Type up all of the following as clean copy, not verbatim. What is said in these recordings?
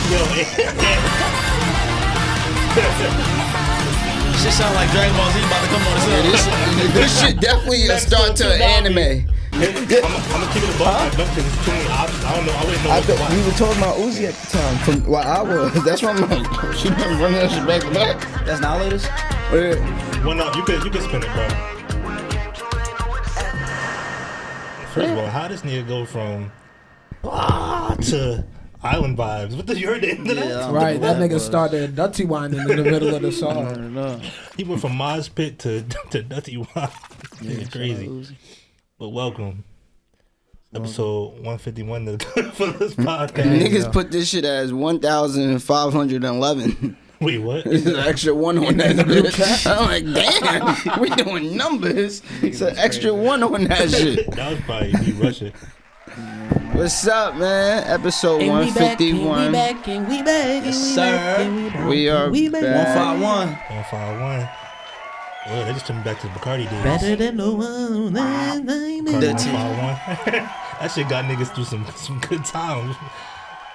Shit sound like Dragon Ball Z about to come on. This shit definitely a start to an anime. I'm gonna keep it a buck. I don't think it's too many options. I don't know. I wouldn't know what to watch. We were talking about Uzi at the time. From what I was. That's why I'm like, she been running that shit back to back. That's not latest? Yeah. Well, no, you could spin it, bro. First of all, how does nigga go from to Island Vibes? What the you heard the end of that? Right, that nigga started Dutty whining in the middle of the song. He went from Moz Pit to Dutty Wine. It's crazy. But welcome. Episode 151 of the Goodfellas podcast. Niggas put this shit as 1,511. Wait, what? There's an extra one on that bitch. I'm like, damn, we doing numbers. It's an extra one on that shit. That was probably me rushing. What's up, man? Episode 151. We back. Yes, sir. We are back. 151. 151. Oh, they just took me back to the Bacardi days. Better than no one. Bacardi 151. That shit got niggas through some good times.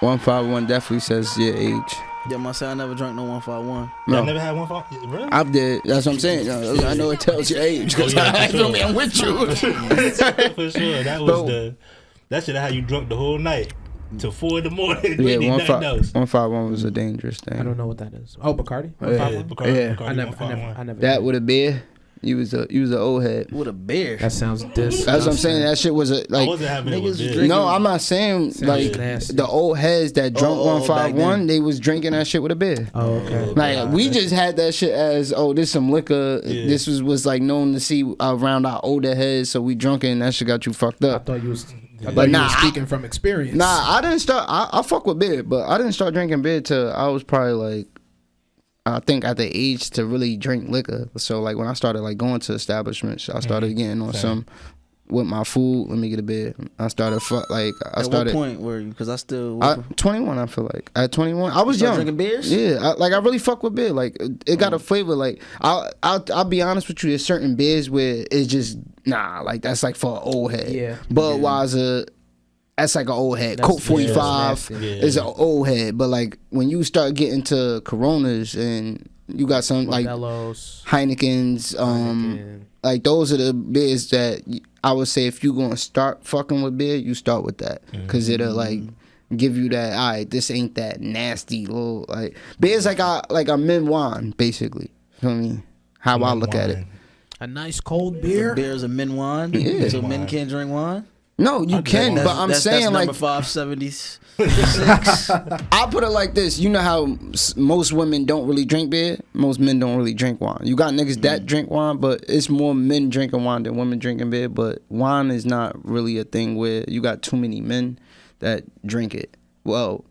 151 definitely says your age. Yeah, my son never drank no 151. No. Y'all never had 151? Really? I did. That's what I'm saying. I know it tells your age because I'm with you. For sure. That was that shit how you drunk the whole night till 4 in the morning. Yeah, 151 was a dangerous thing. I don't know what that is. Oh, Bacardi? Bacardi, I never. That with a beer. You was a old head. With a beer. That sounds disgusting. That's what I'm saying. That shit was a like. I wasn't having it with niggas beer. No, I'm not saying like nasty. the old heads that drunk Oh, 151. They was drinking that shit with a beer. Oh, okay. Like we just had that shit as this some liquor. Yeah. This was like known to see around our older heads. So we drunk it and that shit got you fucked I up. thought you was. But you nah, were speaking from experience. Nah, I didn't start. I fuck with beer, but I didn't start drinking beer till I was probably like, I think at the age to really drink liquor. So like when I started like going to establishments, I started getting on some with my food. Let me get a beer. I started At what point were you? Because I still. 21. I feel like at 21, I was young. Drinking beers? Yeah, I really fuck with beer. Like it got a flavor. Like I'll be honest with you. There's certain beers where it's just like that's like for an old head. Yeah. Budweiser. That's like an old head. That's- Coke 45 yeah. is an old head. But like when you start getting to Coronas and you got some like Modelo's, Heineken's, like those are the beers that I would say if you gonna start fucking with beer, you start with that because it'll like give you that. All right, this ain't that nasty little like beers like a mint wine basically. Feel me? How I look at it. a nice cold beer. Beer's a men wine. Yeah. So men can't drink wine. No, you can, but I'm saying that's like number 576. I put it like this. You know how most women don't really drink beer? Most men don't really drink wine. You got niggas that drink wine, but it's more men drinking wine than women drinking beer. But wine is not really a thing where you got too many men that drink it. Well,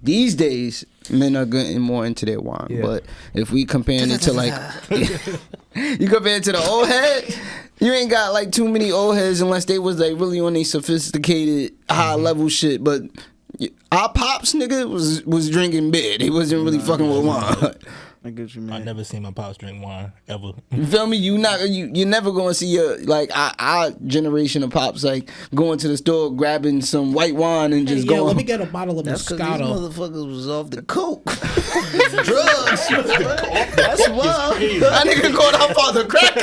these days, men are getting more into their wine. Yeah. But if we comparing it to like, you compare it to the old head, you ain't got like too many old heads unless they was like really on a sophisticated high level shit. But our pops nigga was drinking beer. They wasn't really fucking with wine. I get what you mean. I never seen my pops drink wine ever. You feel me? You're never gonna see our generation of pops like going to the store grabbing some white wine and just Yeah, going. let me get a bottle of That's because these Moscato. motherfuckers was off the coke. Drugs. That's why. That nigga called our father cracker.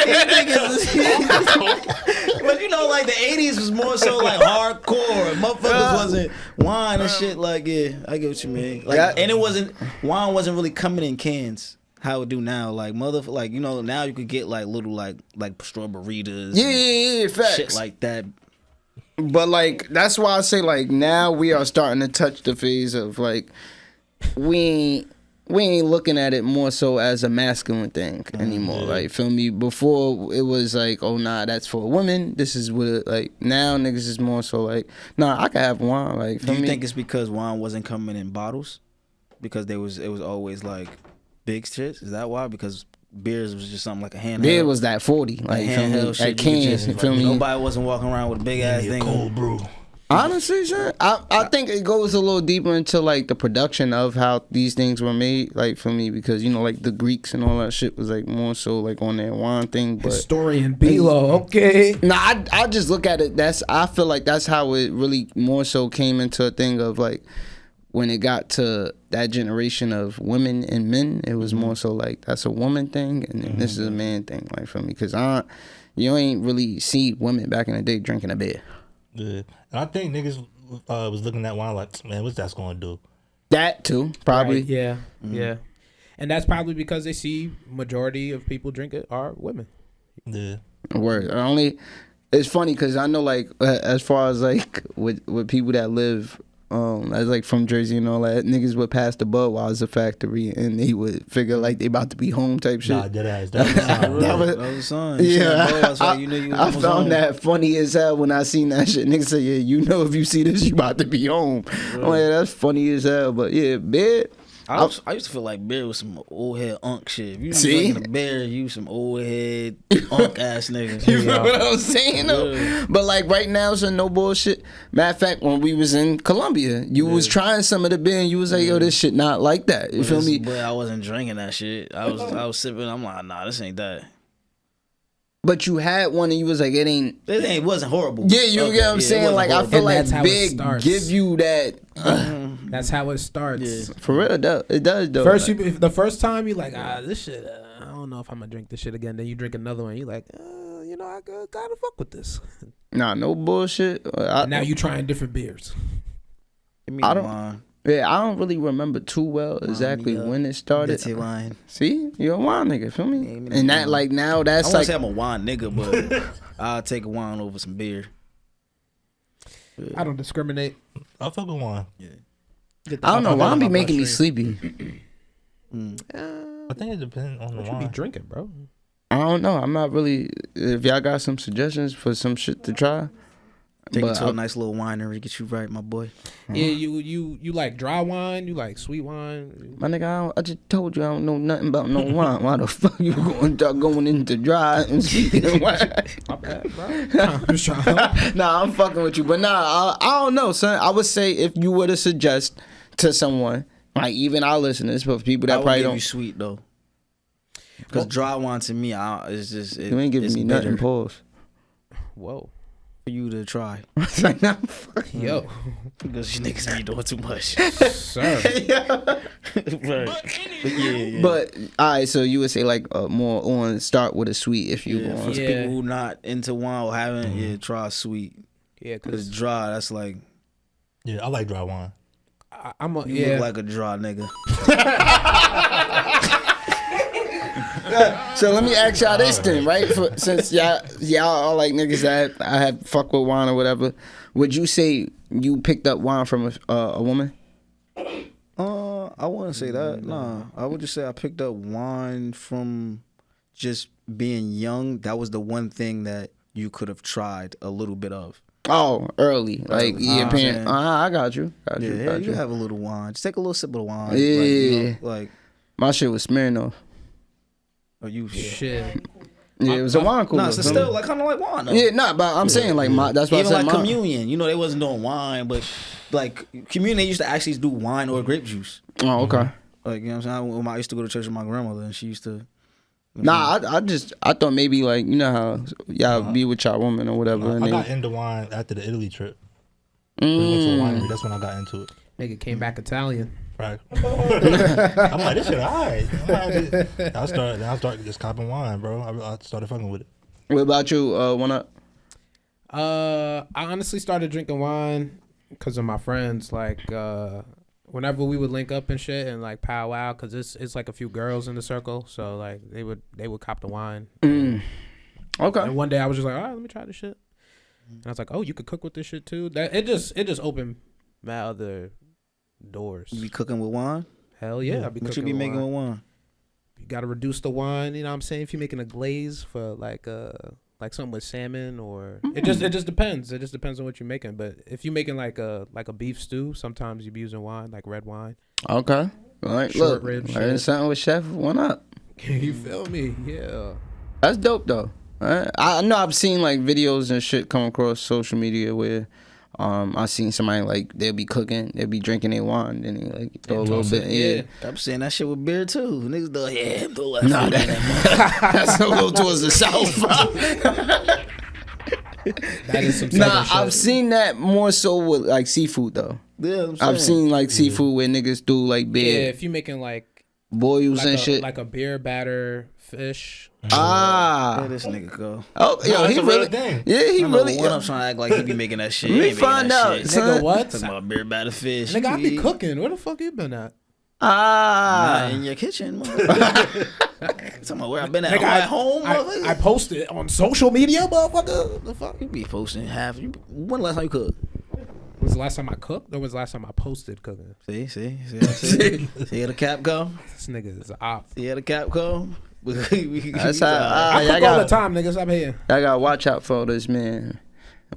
But you know, like the 80s was more so like hardcore. Motherfuckers wasn't wine and shit. Like, yeah, I get what you mean. Like, and wine wasn't really coming in cans. How it do now, like like you know, now you could get like little like strawberries, Yeah, facts. shit like that. But like that's why I say like now we are starting to touch the phase of like we ain't looking at it more so as a masculine thing anymore. Like feel me? Before it was like, oh nah, that's for women. This is what like now niggas is more so like, nah, I can have wine. Like Do you think it's because wine wasn't coming in bottles? Because it was always like big shit? Is that why? Because beers was just something like a handheld. Beer was that 40, like feel me? handheld shit. Like cans, You feel me? Nobody wasn't walking around with a big ass thing. Cold brew. Honestly, sir, I think it goes a little deeper into like the production of how these things were made. Like for me, because you know, like the Greeks and all that shit was like more so like on their wine thing. But Historian Bilo, okay. nah, I just look at it. I feel like that's how it really more so came into a thing of like when it got to that generation of women and men, it was more so like that's a woman thing, and then this is a man thing, like for me, because you ain't really see women back in the day drinking a beer. Yeah, and I think niggas was looking at wine like, man, what's that's gonna do? That too, probably. Right, yeah, yeah, and that's probably because they see majority of people drink it are women. Yeah, Word. It's funny because I know like as far as like with people that live as like from Jersey and all that, niggas would pass the Budweiser factory and they would figure like they about to be home type shit. nah, dead ass. That was That was a sign. Yeah, I found found that funny as hell when I seen that shit. Niggas say, yeah, you know if you see this, you about to be home. I'm like, that's funny as hell. But yeah, beer. I used to feel like beer was some old head unk shit. If you See? drinking a beer, you some old head unk ass niggas. You know what I'm saying though? Yeah. But like right now, so no bullshit. Matter of fact, when we was in Colombia, you was trying some of the beer and you was like, yo, this shit not like that. You feel me? But I wasn't drinking that shit. I was sipping. I'm like, nah, this ain't that. But you had one and you was like, It wasn't horrible. Yeah, you get what I'm saying? Like, I feel And like that's how it big starts. give you that. That's how it starts. Yeah. For real, it does though. First, Like, the first time you like, this shit. I don't know if I'm gonna drink this shit again. Then you drink another one. You like, I gotta fuck with this. nah, no bullshit. And now you trying different beers. Give me I the don't- wine. Yeah, I don't really remember too well exactly me up. when it started. Get your wine. See, you're a wine nigga, feel me? Yeah, give me And the that wine. like now I that's won't like say I'm a wine nigga, but I'll take a wine over some beer. I don't discriminate. I fuck with wine. I don't know. I Wine be my making me bloodstream. sleepy. I think it depends on the What you be wine. drinking, bro? I don't know. I'm not really. If y'all got some suggestions for some shit to try, Take you but to I- a nice little winery, get you right, my boy. Yeah, you like dry wine. You like sweet wine. my nigga, I just told you I don't know nothing about no wine. Why the fuck you going into dry and sweet wine? My bad, bro. I'm just trying to help. Nah, I'm fucking with you, but nah, I don't know, son. I would say if you were to suggest to someone, like even our listeners, but people I that would probably give don't, you sweet though, because dry wine to me, it's just you ain't giving it's me bitter nothing. Pause. Whoa, for you to try. It's like, nah, fuck you. yo, Because you niggas be doing too much. sir. But yeah. But all right, so you would say like more on start with a sweet if you yeah, want. for Yeah. people who not into wine or haven't, try sweet. Yeah, Cause cause dry, that's like Yeah, I like dry wine. I'm a you look like a dry nigga. So let me ask y'all this then, right? Since y'all are like niggas that I have fuck with wine or whatever, would you say you picked up wine from a woman? I wouldn't say that. Nah, I would just say I picked up wine from just being young. That was the one thing that you could have tried a little bit of. Oh, early, like your parent. saying. I got you. Got Yeah, you. yeah, Got you you. have a little wine. Just take a little sip of the wine. Yeah. Like My shit was Smirnoff. or you. shit. Yeah, it was a wine cooler. Nah, it's still like kind of like wine. Though. Yeah, nah, but I'm saying like my. That's why Even I said like mine. communion, they wasn't doing wine, but like communion, they used to actually do wine or grape juice. Oh, okay. Like you know what I'm saying. I used to go to church with my grandmother, and she used to. Nah, I thought maybe like you know how y'all be with y'all woman or whatever. and I they- got into wine after the Italy trip. We went to a winery. That's when I got into it. Nigga came back Italian. Right. I'm like, this shit alright. I started just copping wine, bro. I started fucking with it. What about you? One up. I honestly started drinking wine because of my friends. Like, whenever we would link up and shit and like powwow, because it's like a few girls in the circle, so like they would cop the wine. Okay. And one day I was just like, all right, let me try this shit. And I was like, oh, you could cook with this shit too. That it just opened my other doors. You be cooking with wine. Hell yeah, I be What cooking you be with making wine. with wine? You gotta reduce the wine. You know what I'm saying? If you're making a glaze for like something with salmon or it just depends. It just depends on what you're making. But if you're making like a beef stew, sometimes you be using wine, like red wine. Okay. All right. Short Look, rib learn shit. something with Chef. One up. You feel me? Yeah. That's dope though. Alright. I know I've seen like videos and shit come across social media where I seen somebody like they'll be cooking, they'll be drinking their wine, then they like throw a little bit. Yeah. I'm saying that shit with beer too. Niggas do Nah, that's a little towards the south. That is some Nah, shit. I've seen that more so with like seafood though. Yeah, I've seen like seafood where niggas do like Yeah, beer if you making like boils and shit. like a beer batter fish. Ah. Where this nigga go? Oh, yo, that's he a real really. thing. Yeah, he really. One I'm trying to act like he be making that shit. Let He me ain't making find that out. shit. Son. Nigga, what? Talking about beer batter fish. Nigga, I be cooking. Where the fuck you been at? Not Ah. in your kitchen, motherfucker. Talking about where I been at. Nigga, I'm at home, motherfucker. I posted on social media, motherfucker. The fuck? You be posting half. When the last time you cooked? Was the last time I cooked or was the last time I posted cooking? See see how the cap go? This nigga is an op. See how the cap go? That's how. I Y'all cook all the got. time, niggas. I'm here. Y'all got to watch out for this man.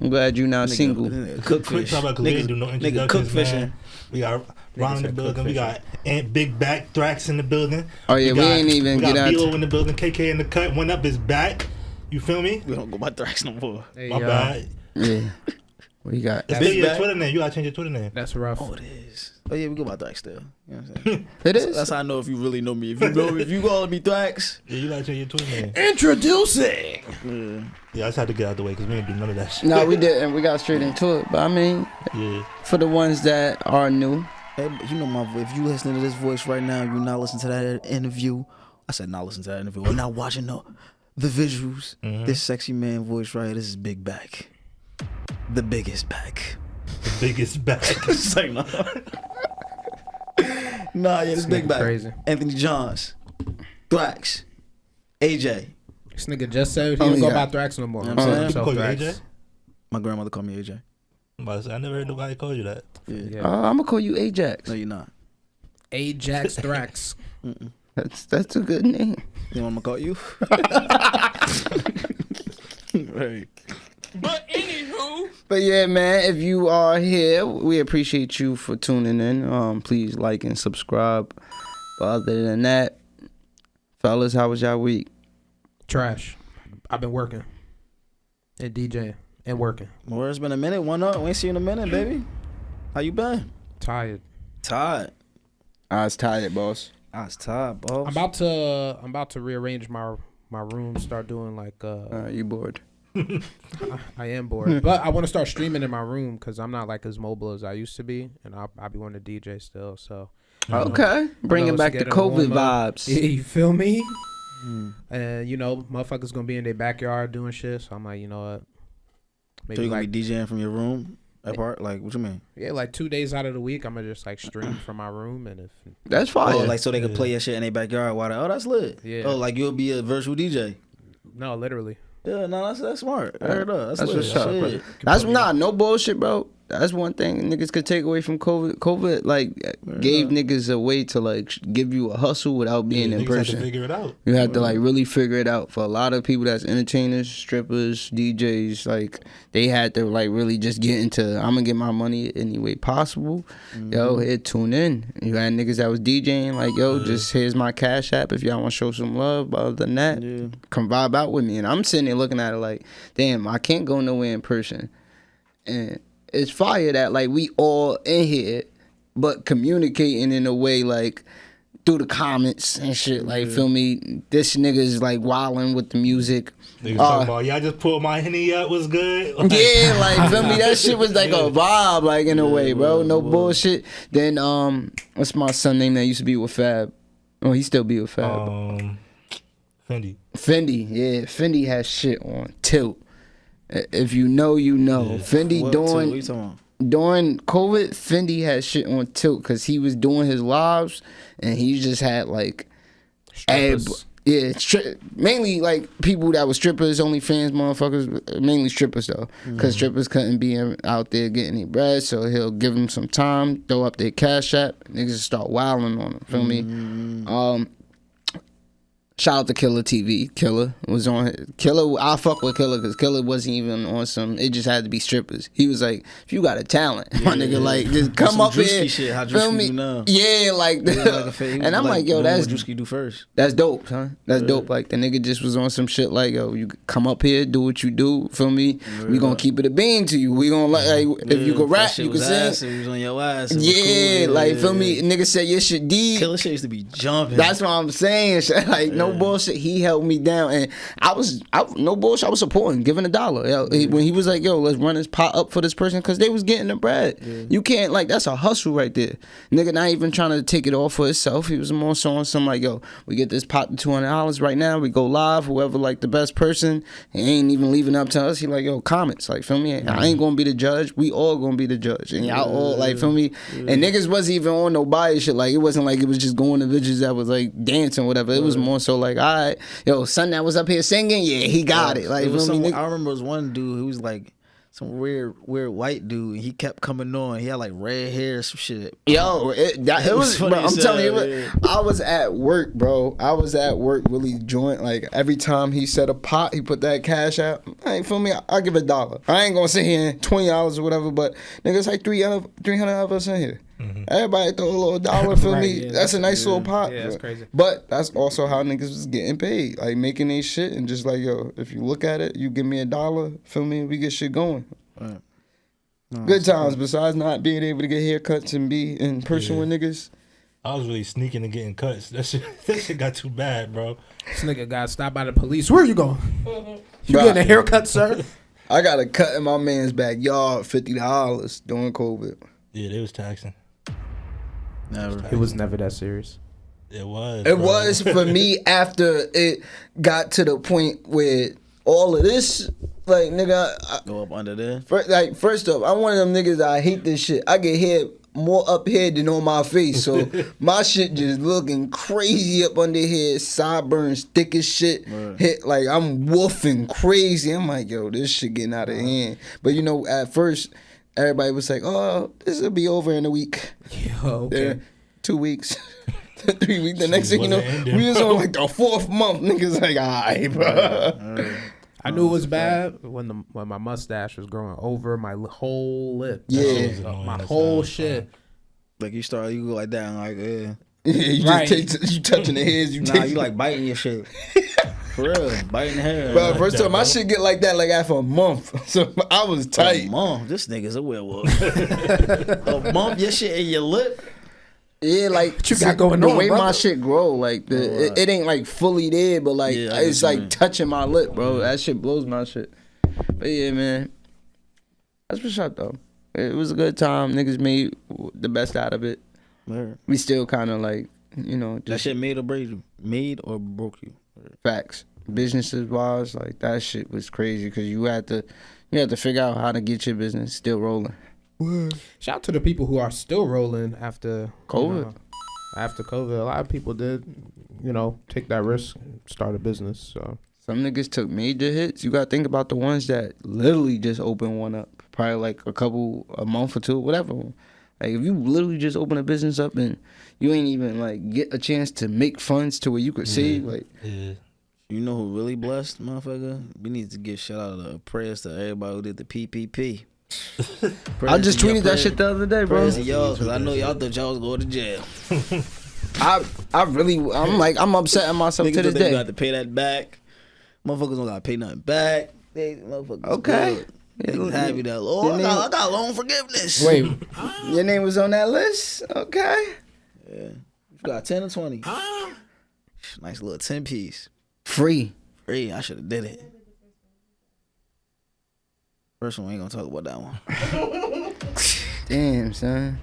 I'm glad you now single. Cook Quick fish. talk about 'cause we ain't do no Nigga cook introductions, fishing. man. We got Ron in the said building. cook We got Aunt Big Back Thrax in the building. Oh yeah, we ain't even we get got out. Bilo in the building. KK in the cut. One up is back. You feel me? We don't go by Thrax no more. Hey, My yo, bad. Yeah. We got. It's Big still your Back. Twitter name. You gotta change your Twitter name. That's rough. Oh, it is. Oh yeah, we go by Thrax still. You know what I'm saying? It is. That's how I know if you really know me. If you call me Thrax, Yeah, you gotta change your Twitter name. Introducing. Yeah, I just had to get out the way because we ain't do none of that shit. No, we didn't. We got straight into it. But I mean, Yeah. for the ones that are new, hey, you know my voice. If you listening to this voice right now, you're not listening to that interview. I said not listen to that interview. Or not watching the visuals. This sexy man voice right here, this is Big Back. The biggest back. The biggest back. It's like, nah. Nah, yeah, this Big nigga Back. crazy. Anthony Johns. Thrax. AJ. This nigga just said he Oh, don't go yeah. by Thrax no more. You know what I'm saying? People call you AJ? My grandmother called me AJ. I'm about to say, I never heard nobody call you that. Yeah. I'm gonna call you Ajax. No, you're not. Ajax Thrax. That's a good name. You know what I'm gonna call you? Right. But yeah, man, if you are here, we appreciate you for tuning in. Please like and subscribe. But other than that, fellas, how was y'all week? Trash. I've been working and DJing and working. Well, it's been a minute. One up. We ain't seen you in a minute, baby. How you been? Tired. Tired. I was tired, boss. I was tired, boss. I'm about to rearrange my room. Start doing like You bored? I am bored, but I want to start streaming in my room because I'm not like as mobile as I used to be, and I'll be wanting to DJ still. So Okay, bringing back the get a COVID warm-up. vibes. You feel me? And you know, motherfuckers gonna be in their backyard doing shit. So I'm like, you know what? So Maybe you gonna like be DJing from your room? Apart? Like, what you mean? yeah, like 2 days out of the week, I'm gonna just like stream from my room, and if That's fire. Oh, like so they can play your shit in their backyard while they, oh, that's lit. Yeah. Oh, like you'll be a virtual DJ. no, literally. Yeah, no, that's smart. I heard that. That's That's lit. what's up. Shit. That's no bullshit, bro. That's one thing niggas could take away from COVID. COVID like gave niggas a way to like give you a hustle without being in Niggas had to person. figure it out. You have to like really figure it out. For a lot of people that's entertainers, strippers, DJs, like they had to like really just get into I'm gonna get my money any way possible. Yo, here tune in. You had niggas that was DJing like, yo, just here's my cash app if y'all wanna show some love. But other than that, come vibe out with me. And I'm sitting there looking at it like, damn, I can't go nowhere in person. And it's fire that like we all in here, but communicating in a way like through the comments and shit. Like, feel me? This nigga is like wilding with the music. Niggas talking about, yeah, I just pulled my Henny up, was good. Like, Yeah, like feel me? That shit was like a vibe, like in a way, bro. No bullshit. Then what's my son name that used to be with Fab? Oh, he still be with Fab. Fendi. Fendi, yeah, Fendi has shit on tilt. If you know, you know. Fendi What you doing talking about? during COVID, Fendi had shit on tilt because he was doing his lives and he just had like, Strippers. mainly like people that were strippers, OnlyFans motherfuckers, mainly strippers though, because strippers couldn't be out there getting their bread, so he'll give them some time, throw up their cash app, niggas start wilding on them. Feel me? Shout out to Killer TV. Killer was on. Killer, I fuck with Killer because Killer wasn't even on some. It just had to be strippers. He was like, if you got a talent, my nigga, like just come Some up Drewski here. shit, how Feel Drewski me? do now. Yeah, like, and I'm like, yo, that's what Drewski do first. that's dope, son. That's dope. Like the nigga just was on some shit like, yo, you come up here, do what you do. Feel me? We gonna keep it a bean to you. We gonna like if you can rap, you can sing. It was on your ass. It was Yeah, cool. like feel me? Nigga said your shit deep. Killer shit used to be jumping. That's what I'm saying. Like no bullshit. He held me down, and I no bullshit. I was supporting, giving $1. Yo, when he was like, "Yo, let's run this pot up for this person," because they was getting the bread. You can't like that's a hustle right there. Nigga, not even trying to take it all for himself. He was more so on some like, "Yo, we get this pot to $200 right now. We go live. Whoever like the best person, he ain't even leaving up to us. He like, yo, comments, like, feel me? I ain't gonna be the judge. We all gonna be the judge, and y'all all like, feel me? And niggas wasn't even on no bias shit. Like, it wasn't like it was just going to bitches that was like dancing, whatever. It was more so like, all right, yo, son that was up here singing, yeah, he got it. Like, feel me? I remember it was one dude who was like some weird white dude, and he kept coming on. He had like red hair, some shit. Yo, it was funny. Bro, I'm telling you, I was at work, bro. I was at work really joint. Like every time he set a pot, he put that cash out. I ain't feel me. I'll give $1. I ain't gonna sit here and $20 or whatever, but nigga, it's like 300 of us in here. Everybody throw a little $1 for me. Yeah, that's a nice little pot. Yeah, that's crazy. But that's also how niggas was getting paid, like making they shit and just like, yo, if you look at it, you give me $1, feel me, we get shit going. Right. No, good times. Besides not being able to get haircuts and be in person with niggas. I was really sneaking and getting cuts. That shit got too bad, bro. This nigga got stopped by the police. Where you going? You getting a haircut, sir? I got a cut in my man's backyard, $50 during COVID. Yeah, they was taxing. Never. It was never that serious. It was. It was for me after it got to the point where all of this, like, nigga, go up under there. First off, I'm one of them niggas that I hate this shit. I get hair more up here than on my face, so my shit just looking crazy up under here, sideburns thick as shit. Right. Hit like I'm woofing crazy. I'm like, yo, this shit getting out of hand. But you know, at first, everybody was like, oh, this will be over in a week. Yo, okay. 2 weeks. 3 weeks. The next thing you know, we was on like the 4th month. Niggas like, alright, bro. I knew it was bad when my mustache was growing over my whole lip. Yeah. My whole shit. Like you go like that and like, yeah. You just take, you touching the hairs. You like biting your shit. For real, biting the hair. Bro, first time my shit get like that like after a month. So I was tight. A month? This nigga's a werewolf. A month, your shit in your lip? Yeah, like what you got going the on, way brother? my shit grow, like it ain't like fully there, but like it's like touching my lip, bro. That shit blows my shit. But yeah, man, that's what's up though. It was a good time. Niggas made the best out of it. Word. We still kind of like, you know, just that shit made or broke you. Facts. Businesses wise, like that shit was crazy because you had to figure out how to get your business still rolling. Shout out to the people who are still rolling after COVID. After COVID, a lot of people did, you know, take that risk, start a business. So some niggas took major hits. You gotta think about the ones that literally just opened one up, probably like a month or two, whatever. Like if you literally just open a business up and you ain't even like get a chance to make funds to where you could save, like. Yeah. You know who really blessed, motherfucker? We need to give shout out to prayers to everybody who did the PPP. I just tweeted that shit the other day, bro. Prayers to y'all, because I know y'all thought y'all was going to jail. I'm upset at myself niggas to this day. They got to pay that back. Motherfuckers don't got to pay nothing back. Motherfuckers okay. Good. Happy that Lord, I got loan forgiveness. Wait, your name was on that list? Okay. Yeah. You got 10 or 20. Nice little 10 piece. Free. I should have did it. First one, we ain't gonna talk about that one. Damn, son.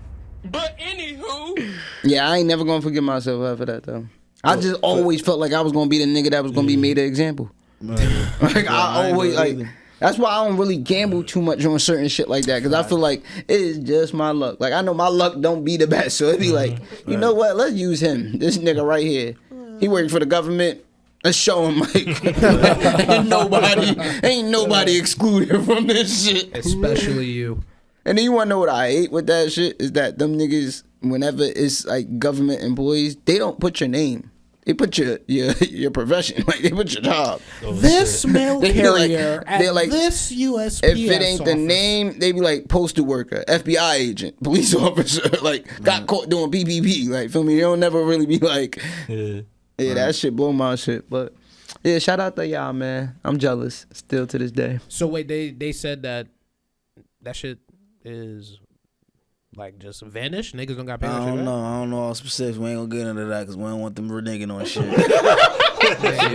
But anywho. Yeah, I ain't never gonna forgive myself after that though. I just always felt like I was gonna be the nigga that was gonna be made an example. Like I always like. That's why I don't really gamble too much on certain shit like that, because I feel like it is just my luck. Like I know my luck don't be the best, so it'd be like, you know what? Let's use him. This nigga right here. He working for the government. Let's show him like ain't nobody excluded from this shit. Especially you. And then you wanna know what I hate with that shit is that them niggas, whenever it's like government employees, they don't put your name. They put your profession, like they put your job. This mail carrier at this USPS If it ain't the office. name, they be like postal worker, FBI agent, police officer, like got caught doing PPP. Like feel me? They don't never really be like, yeah, that shit blow my shit. But yeah, shout out to y'all, man. I'm jealous still to this day. So wait, they said that shit is Like just vanish? Niggas don't got pay I no shit don't back? know. I don't know all specifics. We ain't gonna get into that because we don't want them reneging on shit.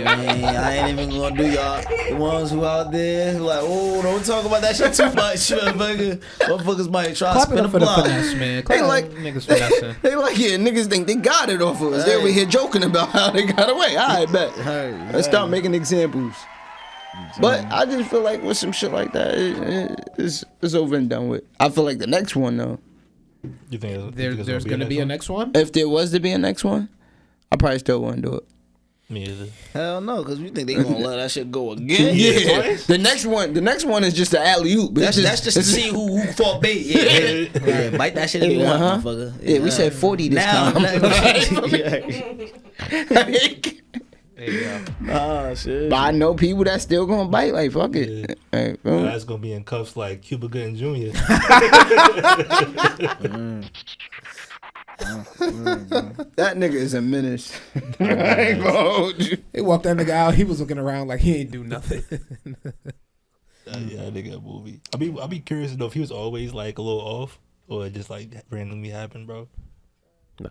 I ain't even gonna do y'all. The ones who out there who like, oh, don't talk about that shit too much, motherfucker. Motherfuckers might try to Clap it spin a up for the block. finesse, man. They Clap like niggas finessing. They like, yeah, niggas think they got it off of us. They over here joking about how they got away. All right, bet. Let's start making examples. But I just feel like with some shit like that, it's over and done with. I feel like the next one though. You think There's gonna be a next one? If there was to be a next one, I probably still wouldn't do it. Me either. Hell no, because we think they gonna let that shit go again. Yeah, the next one is just an alley oop. That's just to see who fought bait. Yeah, bite that shit if you want, motherfucker. Yeah, we said 40 this time. Oh shit. But I know people that still gonna bite. Like fuck it. Hey, That's gonna be in cuffs like Cuba Gooding Jr. That nigga is a menace. I ain't gonna hold you. They walked that nigga out. He was looking around like he ain't do nothing. Yeah, nigga, a movie. I'll be curious to know if he was always like a little off or it just like randomly happened, bro. No.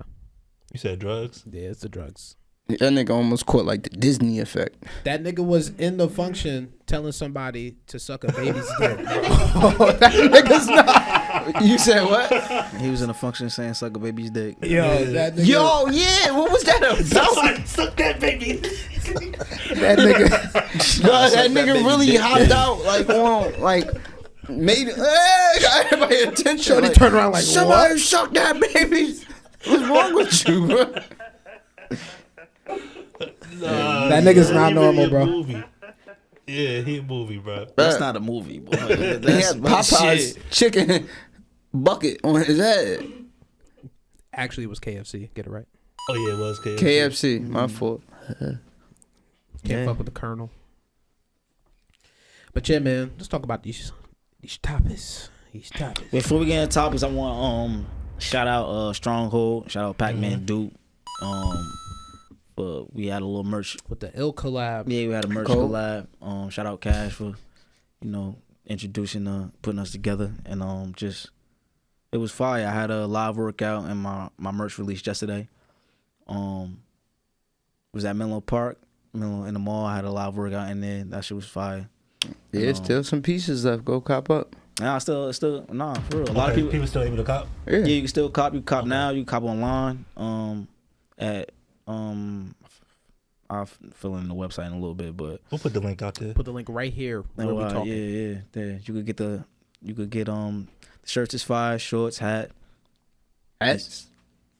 You said drugs? Yeah, it's the drugs. That nigga almost caught like the Disney effect. That nigga was in the function telling somebody to suck a baby's dick. That nigga's not. You said what? He was in a function saying suck a baby's dick. Yo, that nigga. Yo, yeah. What was that about? Suck that baby. That nigga. Yo, that nigga really hopped out like on like made got everybody attention. Shorty Like, turned around like, somebody what? suck that baby. What's wrong with you, bro? That nigga's not normal, bro. Movie. Yeah, he a movie, bro. That's not a movie, boy. He That's had Popeye's shit. chicken bucket on his head. Actually, it was KFC. Get it right. Oh yeah, it was KFC. KFC, my fault. Can't fuck with the Colonel. But yeah, man, let's talk about these topics. These topics. Before we get into topics, I want shout out Stronghold, shout out Pac-Man Duke. But we had a little merch. With the ill collab. Yeah, we had a merch Cool. collab. Shout out Cash for, introducing, putting us together, and just it was fire. I had a live workout and my merch released yesterday. Was at Menlo Park, in the mall. I had a live workout in there. That shit was fire. Yeah, still some pieces left. Go cop up. Nah, still, nah, for real. A lot of people still able to cop. Yeah. Yeah, you can still cop. You can cop now. You can cop online. At I'll fill in the website in a little bit, but We'll put the link out there. Put the link right here where we talking. yeah. There. You could get the shirts is fire, shorts, hat. Hats?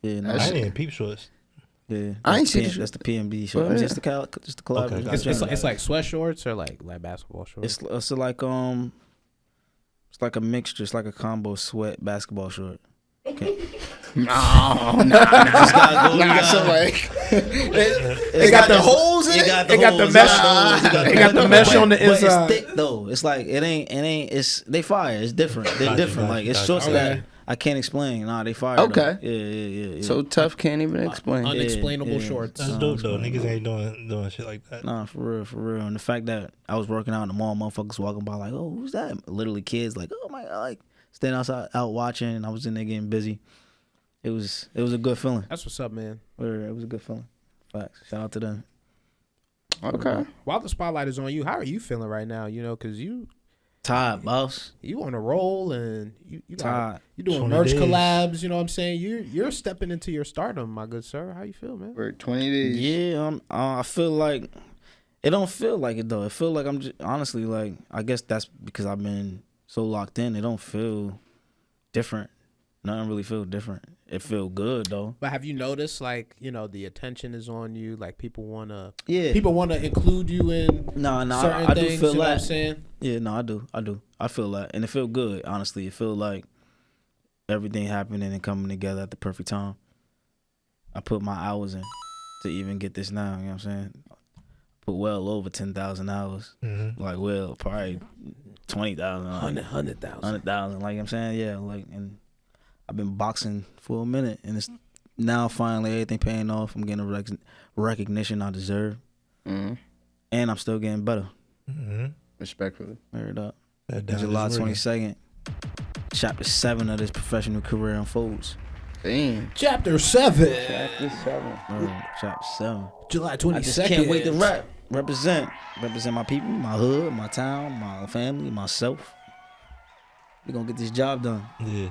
Yeah, no, I That's- ain't even peep shorts. yeah. I ain't That's seen the the That's the PMB shirt. Oh, yeah. Just the collab. Okay, It's like sweat shorts or like basketball shorts. It's like it's like a mixture. It's like a combo sweat basketball short. Okay. No, Just gotta go. nah. So like, it got the holes in it. It got the mesh. It got the mesh on the But inside. it's thick though. It's like it ain't. It's they fire. It's different. They're Gotcha, different. gotcha, Like it's gotcha. shorts Okay. that I can't explain. Nah, they fire. Okay. Though. Yeah. So tough, can't even explain. Unexplainable yeah. shorts. That's dope though. Niggas ain't doing shit like that. Nah, for real. And the fact that I was working out in the mall, motherfuckers walking by like, oh, who's that? Literally kids like, oh my god, like standing outside out watching. And I was in there getting busy. It was a good feeling. That's what's up, man. It was a good feeling. Facts. Shout out to them. Okay. While the spotlight is on you, how are you feeling right now? Because you Tired, boss. on a roll and you Tired. you doing 20 merch days. collabs. You know what I'm saying? You're stepping into your stardom, my good sir. How you feel, man? For 20 days. Yeah, I feel like it don't feel like it though. It feel like I'm just honestly like I guess that's because I've been so locked in. It don't feel different. Nothing really feel different. It feel good though. But have you noticed, like, the attention is on you? Like, people wanna Yeah. include you in No, certain I do things. feel You know what I'm that. saying? Yeah, no, I do. I feel that, and it feel good. Honestly, it feel like everything happening and coming together at the perfect time. I put my hours in to even get this now. You know what I'm saying? Put well over 10,000 hours. Mm-hmm. Like, well, probably 20,000, 100,000. 100,000. Like I'm saying, yeah. Like, and I've been boxing for a minute, and it's now finally everything paying off. I'm getting a recognition I deserve, Mm-hmm. and I'm still getting better. Mm-hmm. Respectfully. Heard up. That July 22nd, Chapter 7 of this professional career unfolds. Damn. Chapter 7. Chapter 7. Chapter 7. July 22nd. I just can't wait to represent my people, my hood, my town, my family, myself. We gonna get this job done. Yeah.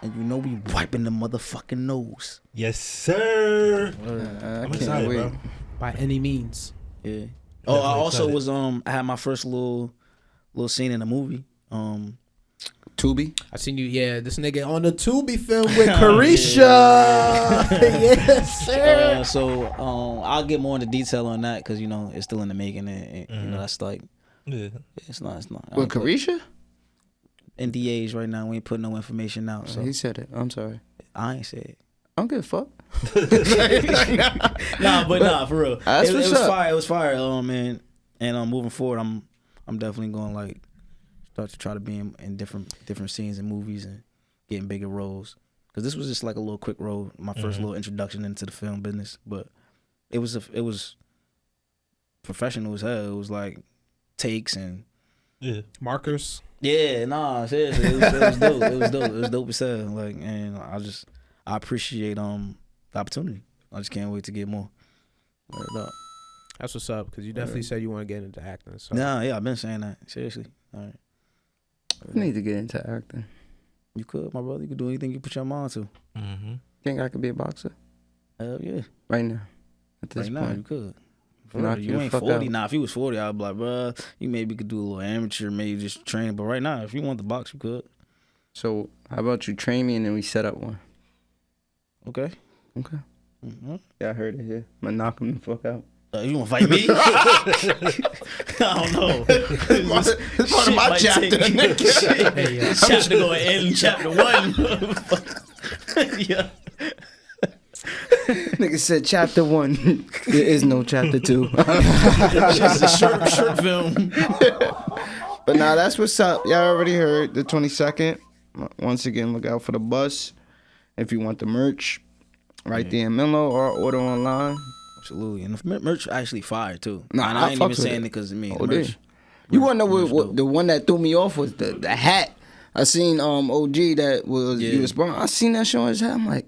And you know we wiping the motherfucking nose. Yes, sir. I I'm can't excited, wait. bro. By any means. Yeah. Oh, I Definitely also excited. was I had my first little scene in a movie. Tubi. I seen you, this nigga on the Tubi film with Carisha. Yes, sir. So I'll get more into detail on that because it's still in the making and that's like Yeah. it's not. I With don't put Carisha? NDAs right now. We ain't putting no information out. So He said it. I'm sorry. I ain't said. I don't give a fuck. Nah, for real. That's it what's was up. fire. It was fire, man. And moving forward, I'm definitely going like start to try to be in different scenes and movies and getting bigger roles. Because this was just like a little quick role, my first little introduction into the film business. But it was professional as hell. It was like takes and Yeah. Markers. yeah, nah, seriously, it was dope. It was dope. It was dope as hell. Like, and I appreciate the opportunity. I just can't wait to get more. Word up. That's what's up, because you definitely said you want to get into acting. So. Nah, yeah, I've been saying that. Seriously. All right. I need to get into acting. You could, my brother. You could do anything you put your mind to. Mm-hmm. Think I could be a boxer? Hell yeah. Right now. At this Right now, you point. could. Knock You you the ain't fuck 40. out. Nah, if you was 40, I'd be like, bro, you maybe could do a little amateur, maybe just train. But right now, if you want the box, you could. So how about you train me and then we set up one? Okay. Okay. Mm-hmm. Yeah, I heard it here. I'm gonna knock him the fuck out. You want to fight me? I don't know. It's part of my chapter. Hey, This chapter going to end in chapter 1. Yeah. Nigga said chapter 1. There is no chapter 2. It's a short film. But nah, that's what's up. Y'all already heard the 22nd. Once again, look out for the bus. If you want the merch, right there in Menlo or order online. Absolutely. And the merch actually fire, too. Nah, and I I ain't fucks even with saying it. it because of me. Oh, The merch. You wanna know Merch what dope. the one that threw me off was the hat. I seen OG that was Yeah. you was born. I seen that showing his hat. I'm like,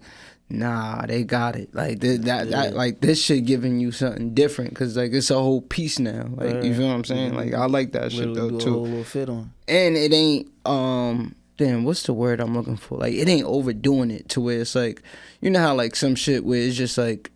nah, they got it. Like that like this shit giving you something different because like it's a whole piece now. Like you feel what I'm saying? Like I like that shit Literally though do a too. whole little fit on. And it ain't damn, what's the word I'm looking for? Like it ain't overdoing it to where it's like, you know how like some shit where it's just like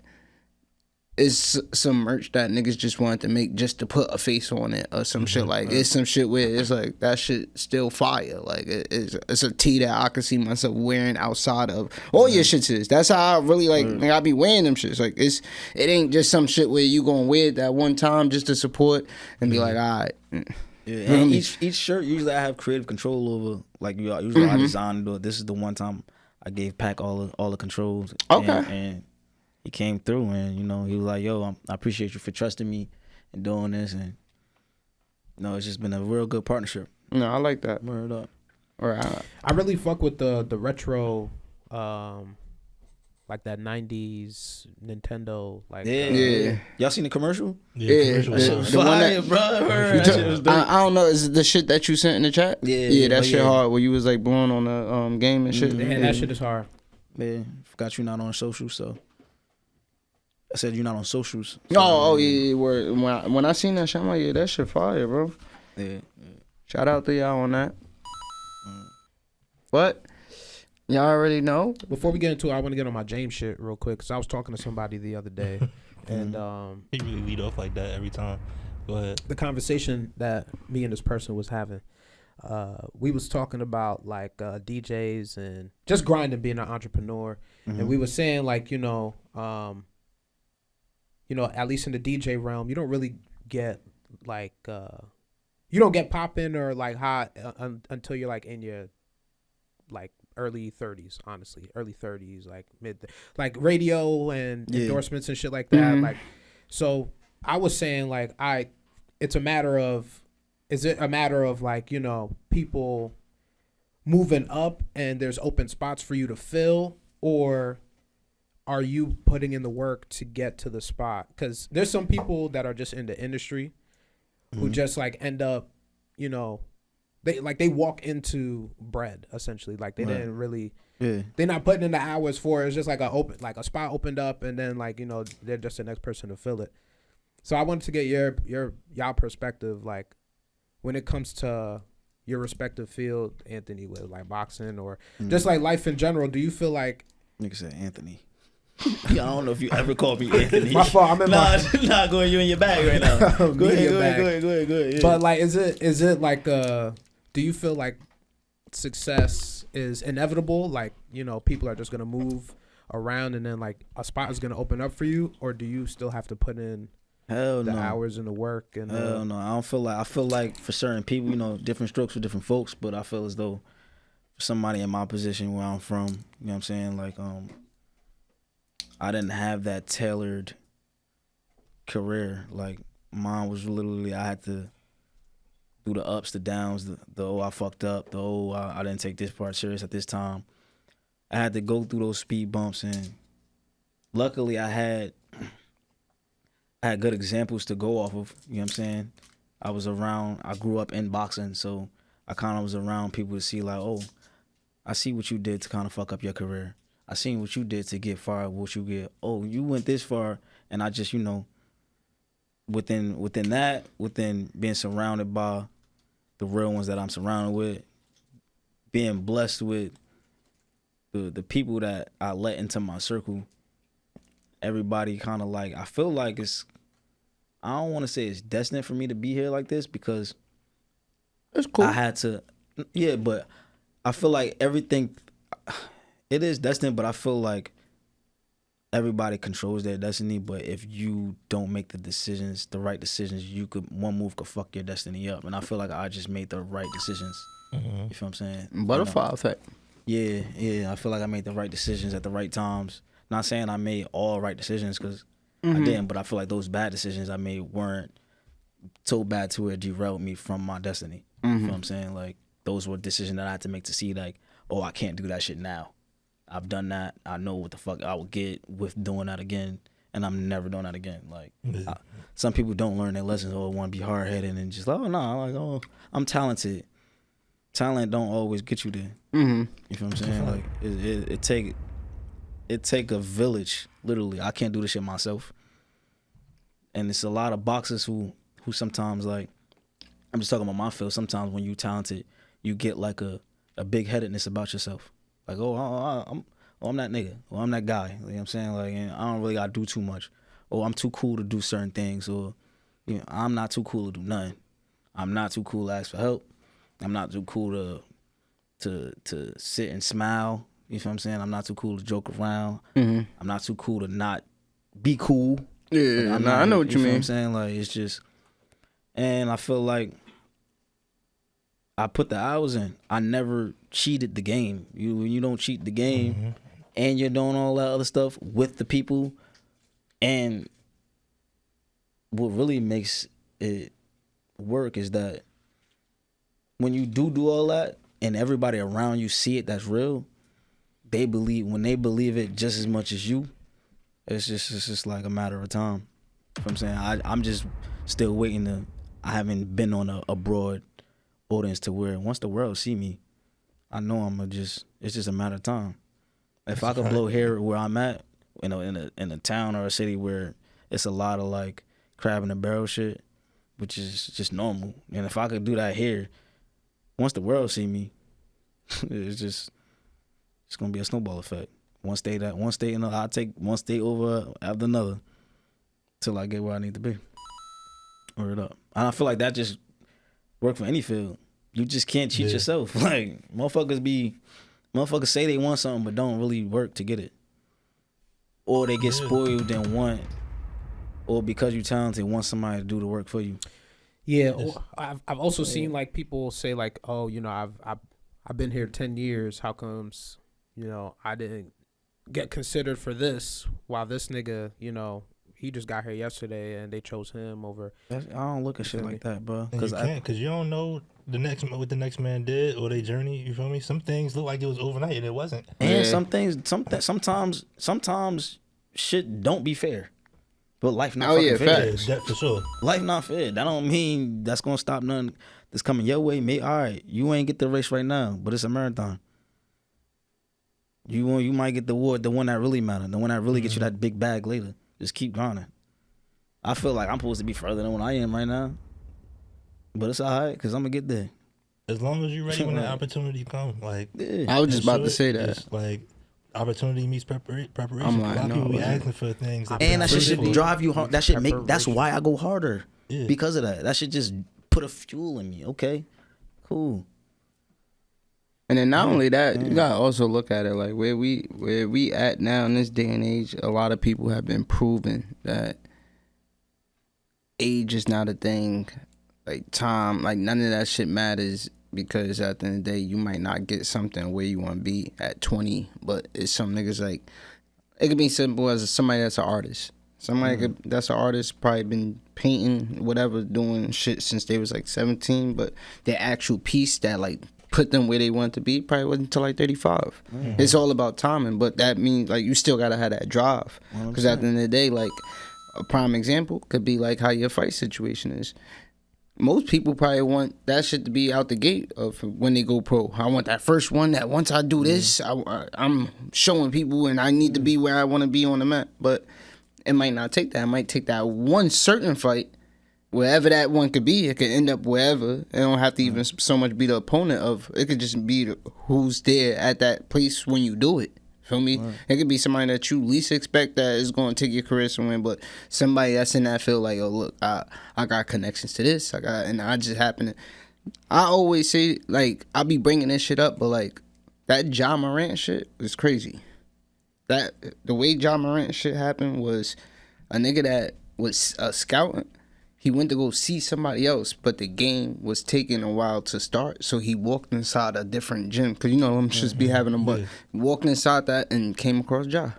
it's some merch that niggas just wanted to make just to put a face on it or some shit. Like it's some shit where it's like that shit still fire. Like it's a tee that I can see myself wearing outside of all your shits is. That's how I really like I be wearing them shits. Like it ain't just some shit where you gonna wear it that one time just to support and be like, all right. Yeah, and each shirt usually I have creative control over. Like usually I designed it. This is the one time I gave Pac all the controls. Okay. And he came through, and he was like, "Yo, I appreciate you for trusting me and doing this." And it's just been a real good partnership. No, I like that. Word up. All right. I really fuck with the retro, like that 90s Nintendo. Like, Yeah. Y'all seen the commercial? Yeah, commercial the- was the hard. one Fire, that- bro. You That took- shit was dope. I don't know. Is it the shit that you sent in the chat? Yeah, that shit yeah. hard. Where you was like blowing on the game and shit. yeah, that shit is hard. Yeah, forgot you're not on socials, so I said you're not on socials. Oh yeah. Word. When I seen that shit, I'm like, yeah, that shit fire, bro. Yeah. Shout out to y'all on that. But y'all already know. Before we get into it, I want to get on my James shit real quick, because I was talking to somebody the other day, and He really lead off like that every time. Go ahead. the conversation that me and this person was having, we was talking about like DJs and just grinding, being an entrepreneur, and we were saying like at least in the DJ realm, you don't really get like you don't get popping or like hot until you're like in your like early 30s, honestly, early 30s, like mid, like radio and endorsements and shit like that. Like, so I was saying like is it a matter of like, people moving up and there's open spots for you to fill, or are you putting in the work to get to the spot? Because there's some people that are just in the industry who just like end up, they walk into bread essentially. Like they didn't really. Yeah. They're not putting in the hours for it. It's just like a spot opened up, and then like they're just the next person to fill it. So I wanted to get y'all perspective, like when it comes to your respective field, Anthony, with like boxing or just like life in general. Do you feel like nigga said Anthony? Yeah, I don't know if you ever called me Anthony. My fault. I'm in nah, go ahead. You in your bag right now. Go ahead. Yeah. But like, is it like do you feel like success is inevitable? Like people are just gonna move around and then like a spot is gonna open up for you, or do you still have to put in the hours and the work? And hell no, I feel like for certain people, different strokes for different folks, but I feel as though for somebody in my position where I'm from, you know what I'm saying, like I didn't have that tailored career. Like mine was literally I had to do the ups, the downs, the I fucked up, I didn't take this part serious at this time. I had to go through those speed bumps, and luckily I had good examples to go off of. You know what I'm saying? I grew up in boxing, so I kind of was around people to see like, oh, I see what you did to kind of fuck up your career. I seen what you did to get far, what you get. Oh, you went this far, and I just, within being surrounded by the real ones that I'm surrounded with, being blessed with the people that I let into my circle, everybody kind of like, I feel like I don't want to say it's destined for me to be here like this because it's cool. I had to, yeah, but I feel like everything, it is destined, but I feel like everybody controls their destiny. But if you don't make the right decisions, one move could fuck your destiny up. And I feel like I just made the right decisions. Mm-hmm. You feel what I'm saying? Butterfly effect. Yeah. I feel like I made the right decisions at the right times. Not saying I made all right decisions because I didn't, but I feel like those bad decisions I made weren't so bad to where it derailed me from my destiny. You know what I'm saying? Like those were decisions that I had to make to see like, oh, I can't do that shit now. I've done that. I know what the fuck I would get with doing that again, and I'm never doing that again. Like some people don't learn their lessons or want to be hard headed and just like, oh no, like I'm talented. Talent don't always get you there. Mm-hmm. You feel what I'm saying? Like it take a village. Literally, I can't do this shit myself. And it's a lot of boxers who sometimes like, I'm just talking about my field. Sometimes when you talented, you get like a big headedness about yourself. Like, I'm that nigga, or I'm that guy. You know what I'm saying? Like, and I don't really gotta do too much. Or I'm too cool to do certain things. Or, I'm not too cool to do nothing. I'm not too cool to ask for help. I'm not too cool to sit and smile. You know what I'm saying? I'm not too cool to joke around. Mm-hmm. I'm not too cool to not be cool. Yeah, I know what you mean. What I'm saying? Like, it's just, and I feel like I put the hours in. I never cheated the game. When you don't cheat the game, and you're doing all that other stuff with the people, and what really makes it work is that when you do all that, and everybody around you see it, that's real. When they believe it just as much as you, it's just like a matter of time. You know what I'm saying? I'm just still waiting I haven't been on a broad audience to where once the world see me, I know it's just a matter of time. If I could blow here where I'm at, in a town or a city where it's a lot of like crab in a barrel shit, which is just normal. And if I could do that here, once the world see me, it's gonna be a snowball effect. I'll take one state over after another till I get where I need to be. Word up. And I feel like that just work for any field. You just can't cheat yourself. Like motherfuckers say they want something but don't really work to get it. Or they get spoiled and or because you're talented, want somebody to do the work for you. Yeah, I've also seen like people say like, oh, I've been here 10 years. How comes, I didn't get considered for this while this nigga, he just got here yesterday and they chose him over. I don't look at shit like that, bro. Because you don't know what the next man did or their journey. You feel me? Some things look like it was overnight and it wasn't. And some things, sometimes shit don't be fair. But life not Oh, fucking yeah, fair. facts. That for sure. Life not fair. That don't mean that's gonna stop nothing that's coming your way. All right, you ain't get the race right now, but it's a marathon. You might get the one that really matters, the one that really gets you that big bag later. Just keep grinding. I feel like I'm supposed to be further than what I am right now, but it's alright because I'm gonna get there. As long as you're ready when the opportunity comes, like I was just about to say that. just, like opportunity meets preparation. I'm like, a lot of no, people be man. asking for things, And that shit should be drive you hard. That shit make. That's why I go harder Yeah. because of that. That should just put a fuel in me. Okay, cool. And then not only that, you gotta also look at it like where we at now in this day and age. A lot of people have been proving that age is not a thing. Like time, like none of that shit matters because at the end of the day, you might not get something where you want to be at 20, but it's some niggas like it could be simple as somebody that's an artist. Somebody that's an artist probably been painting whatever, doing shit since they was like 17, but their actual piece that like put them where they want to be probably wasn't until like 35. It's all about timing, but that means like you still gotta have that drive because at the end of the day, like a prime example could be like how your fight situation is. Most people probably want that shit to be out the gate of when they go pro. I want that first one that once I do this, I'm showing people and I need to be where I want to be on the mat. But it might not take that. It might take that one certain fight, wherever that one could be. It could end up wherever. It don't have to even so much be the opponent of. It could just be who's there at that place when you do it. Feel me? Right. It could be somebody that you least expect that is going to take your career somewhere, but somebody that's in that field like, oh look, I got connections to this. And I just happen to. I always say like I be bringing this shit up, but like that Ja Morant shit was crazy. That the way Ja Morant shit happened was a nigga that was scouting. He went to go see somebody else, but the game was taking a while to start. So he walked inside a different gym. Because you know them shits be having them. But walked inside that and came across Ja.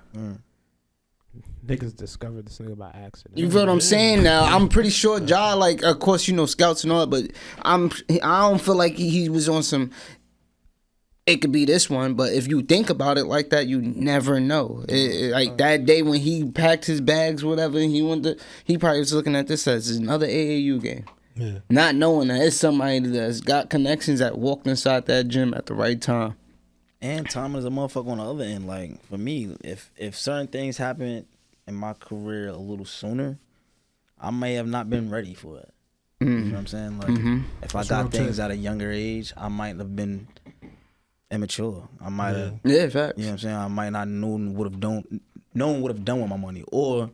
Niggas discovered this nigga by accident. You feel what I'm saying now? I'm pretty sure Ja, like, of course, you know, scouts and all that. But I don't feel like he was on some... It could be this one, but if you think about it like that, you never know. Like that day when he packed his bags, whatever, he probably was looking at this as another AAU game. Yeah. Not knowing that it's somebody that's got connections that walked inside that gym at the right time. And time is a motherfucker on the other end. Like for me, if certain things happen in my career a little sooner, I may have not been ready for it. You know what I'm saying? Like if I got things at a younger age, I might have been immature. I might have, facts. You know what I'm saying? I might not known what have done with my money, or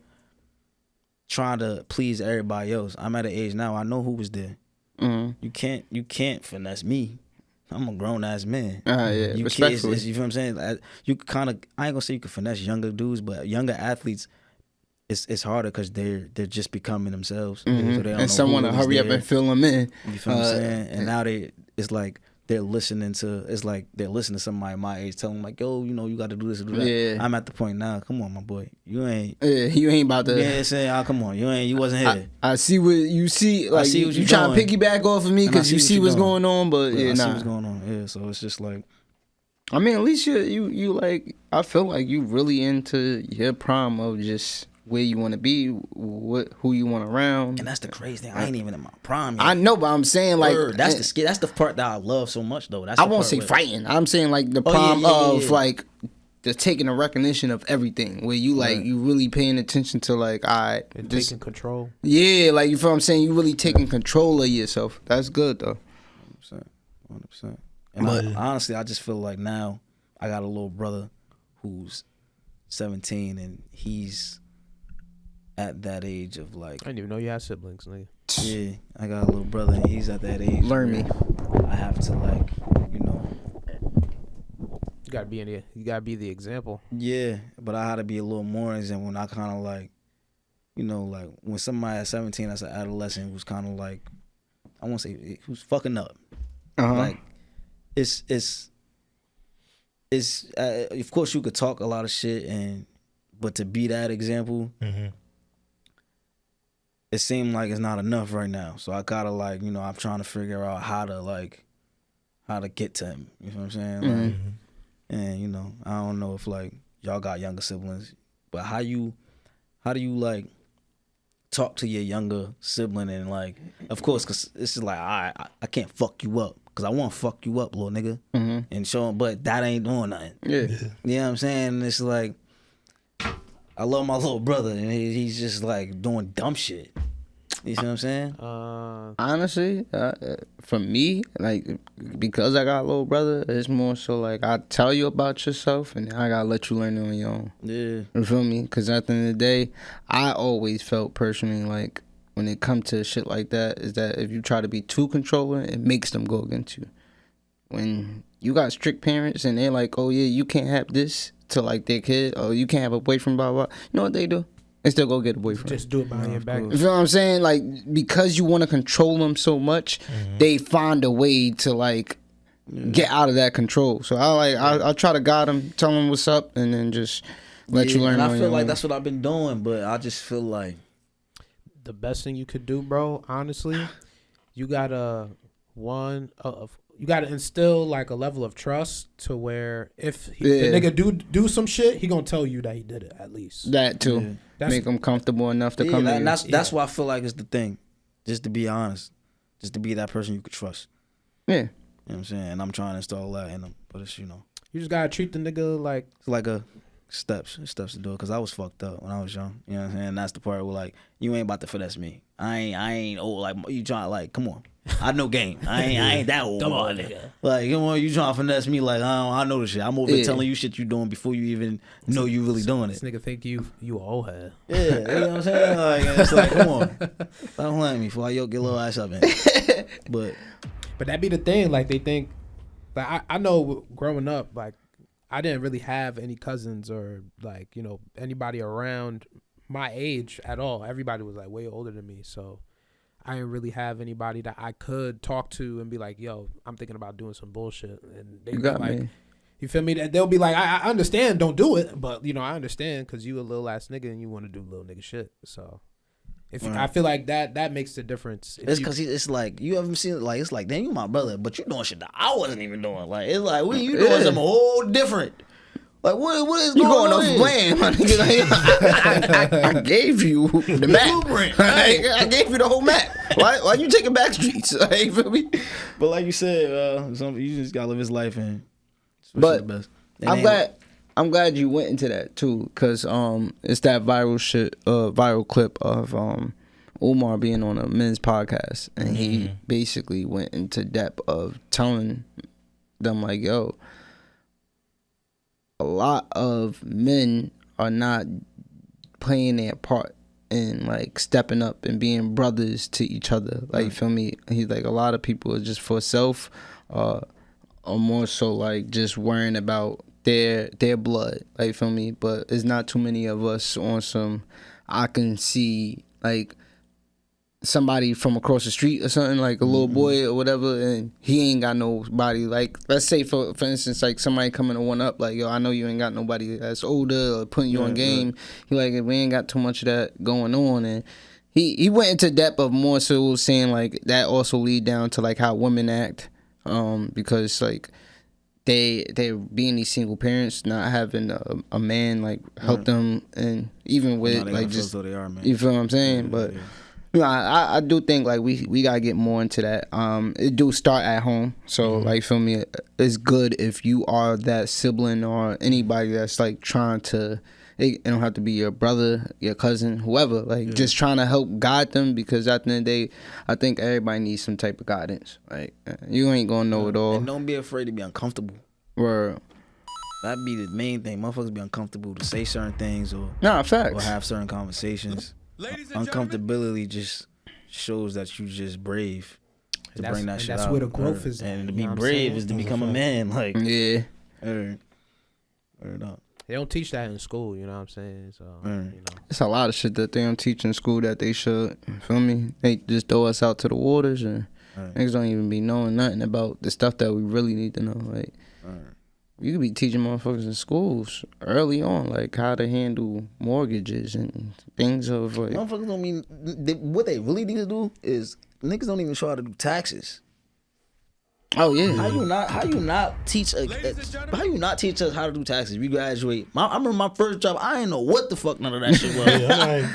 trying to please everybody else. I'm at an age now. I know who was there. You can't finesse me. I'm a grown ass man. You kids, you feel what I'm saying? You kind of, I ain't gonna say you can finesse younger dudes, but younger athletes, it's harder because they're just becoming themselves. So they don't and someone to hurry up and fill them in. You feel what I'm saying? And now it's like they're listening to somebody my age telling them like, yo, you know, you got to do this and do that. Yeah. I'm at the point now. Come on, my boy, you ain't about to. Yeah, saying, come on, you wasn't here. I see what you see. Like, I see what you trying to piggyback off of me because you see what's going on, but I see what's going on. Yeah, so it's just like, I mean, at least you like. I feel like you really into your prime of just where you want to be, who you want around. And that's the crazy thing. I ain't even in my prime yet. I know, but I'm saying like that's the part that I love so much though. I won't say fighting. I'm saying like the prime of like the taking the recognition of everything, where you like you really paying attention to like taking control. Yeah, like you feel what I'm saying. You really taking control of yourself. That's good though. 100%. But honestly, I just feel like now I got a little brother who's 17 and he's at that age of like, I didn't even know you had siblings, nigga. Yeah, I got a little brother and he's at that age. Learn me. I have to like, you know. You gotta be the example. Yeah, but I had to be a little more example when I kind of like, you know, like when somebody at 17 that's an adolescent who's kind of like, I won't say who's fucking up. Like, it's of course you could talk a lot of shit but to be that example. It seemed like it's not enough right now. So I gotta like, you know, I'm trying to figure out how to get to him. You know what I'm saying? Like, and you know, I don't know if like y'all got younger siblings, but how do you like talk to your younger sibling and like, of course, because this is like, I can't fuck you up because I want to fuck you up, little nigga, and show him, but that ain't doing nothing. Yeah. You know what I'm saying? And it's like, I love my little brother, and he's just like doing dumb shit. You see what I'm saying? Honestly, for me, like, because I got a little brother, it's more so like I tell you about yourself, and I gotta let you learn it on your own. Yeah. You feel me? Because at the end of the day, I always felt personally like when it comes to shit like that, is that if you try to be too controlling, it makes them go against you. When you got strict parents and they're like, oh yeah, you can't have this to like their kid, or you can't have a boyfriend, blah blah. You know what they do? They still go get a boyfriend. Just do it behind your back. You feel what I'm saying? Like, because you want to control them so much, they find a way to like get out of that control. So I'll try to guide them, tell them what's up, and then just let you learn. And I feel like that's what I've been doing, but I just feel like the best thing you could do, bro, honestly, you gotta you gotta instill like a level of trust to where if the nigga do some shit, he gonna tell you that he did it at least. That too. Make them comfortable enough to come in. That's why I feel like it's the thing. Just to be honest. Just to be that person you could trust. Yeah. You know what I'm saying? And I'm trying to install that in them. But it's, you just gotta treat the nigga like it's like a steps to do it, because I was fucked up when I was young. You know what I'm saying? That's the part where like, you ain't about to finesse me. I ain't old, like you trying, like, come on. I know game. I ain't that old. Come on, nigga. Like, come on, you trying to finesse me like, I know the shit. I'm over here telling you shit you doing before you even know you really doing it. This nigga think you a old head. Yeah, you know what I'm saying? Like, it's like, come on. Don't let me before I yoke your little ass up in. But that be the thing. Like, they think, like, I know growing up, like, I didn't really have any cousins or like, anybody around my age at all. Everybody was like way older than me. So I didn't really have anybody that I could talk to and be like, yo, I'm thinking about doing some bullshit. And they got like, me. You feel me? They'll be like, I understand, don't do it. But, I understand because you a little ass nigga and you want to do little nigga shit. So I feel like that makes the difference. It's because it's like, you haven't seen it, like, it's like, damn, you my brother, but you doing shit that I wasn't even doing. Like, it's like, you doing something whole different. Like, what is you going off plan, my nigga? I gave you the map. I gave you the whole map. Why you taking back streets? You feel me? But like you said, you just gotta live his life and. But I'm glad you went into that too, cause it's that viral clip of Umar being on a men's podcast, and he basically went into depth of telling them like, yo, a lot of men are not playing their part in like stepping up and being brothers to each other. Like, you feel me? He's like, a lot of people are just for self, or more so like just worrying about their blood. Like, you feel me? But it's not too many of us on some, I can see like somebody from across the street or something, like a little boy or whatever, and he ain't got nobody. Like, let's say for instance, like somebody coming to one up, like, yo, I know you ain't got nobody that's older or putting you on game. He like, we ain't got too much of that going on. And he went into depth of more so saying like that also lead down to like how women act, because like they're being these single parents, not having a man like help them, and even with like just they are, man. You feel what I'm saying? But I do think like we gotta get more into that. It do start at home, so like, feel me, it's good if you are that sibling or anybody that's like trying to. It don't have to be your brother, your cousin, whoever. Like, just trying to help guide them, because at the end of the day, I think everybody needs some type of guidance. Like, you ain't gonna know it all. And don't be afraid to be uncomfortable. Word. That'd be the main thing. Motherfuckers be uncomfortable to say certain things or facts. or have certain conversations. Uncomfortability just shows that you just brave to bring that shit out. That's where the growth is. And to be brave is to become a man. Like, yeah. Word up. They don't teach that in school, you know what I'm saying? So, It's a lot of shit that they don't teach in school that they should. Feel me? They just throw us out to the waters, and niggas don't even be knowing nothing about the stuff that we really need to know. Like, you could be teaching motherfuckers in schools early on, like how to handle mortgages and things of like. Motherfuckers don't mean what they really need to do is niggas don't even show how to do taxes. Oh yeah. How you not teach us how to do taxes? We graduate. I remember my first job. I didn't know what the fuck none of that shit was.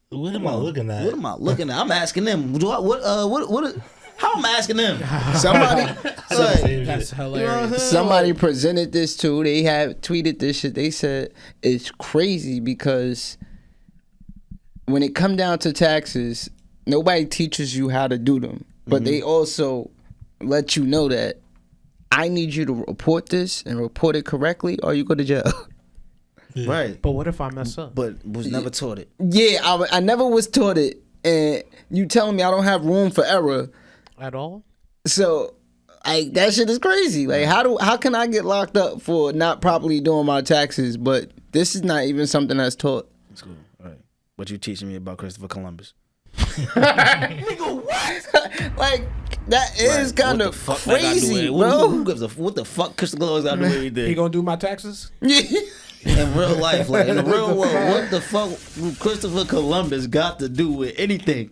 What am I looking at? What am I looking at? I'm asking them. How am I asking them? Somebody, That's hilarious. somebody presented this too. They have tweeted this shit. They said it's crazy because when it come down to taxes, nobody teaches you how to do them, but they also let you know that I need you to report this and report it correctly, or you go to jail. Yeah. Right. But what if I mess up? But was never taught it. Yeah, I never was taught it, and you telling me I don't have room for error. At all? So, that shit is crazy. Like, how can I get locked up for not properly doing my taxes? But this is not even something that's taught. That's cool. All right. But you teaching me about Christopher Columbus. Nigga, what? Like, that is kind of crazy, bro. Who gives a what the fuck Christopher Columbus got to do anything? He gonna do my taxes? In real life, like in the real world, what the fuck Christopher Columbus got to do with anything?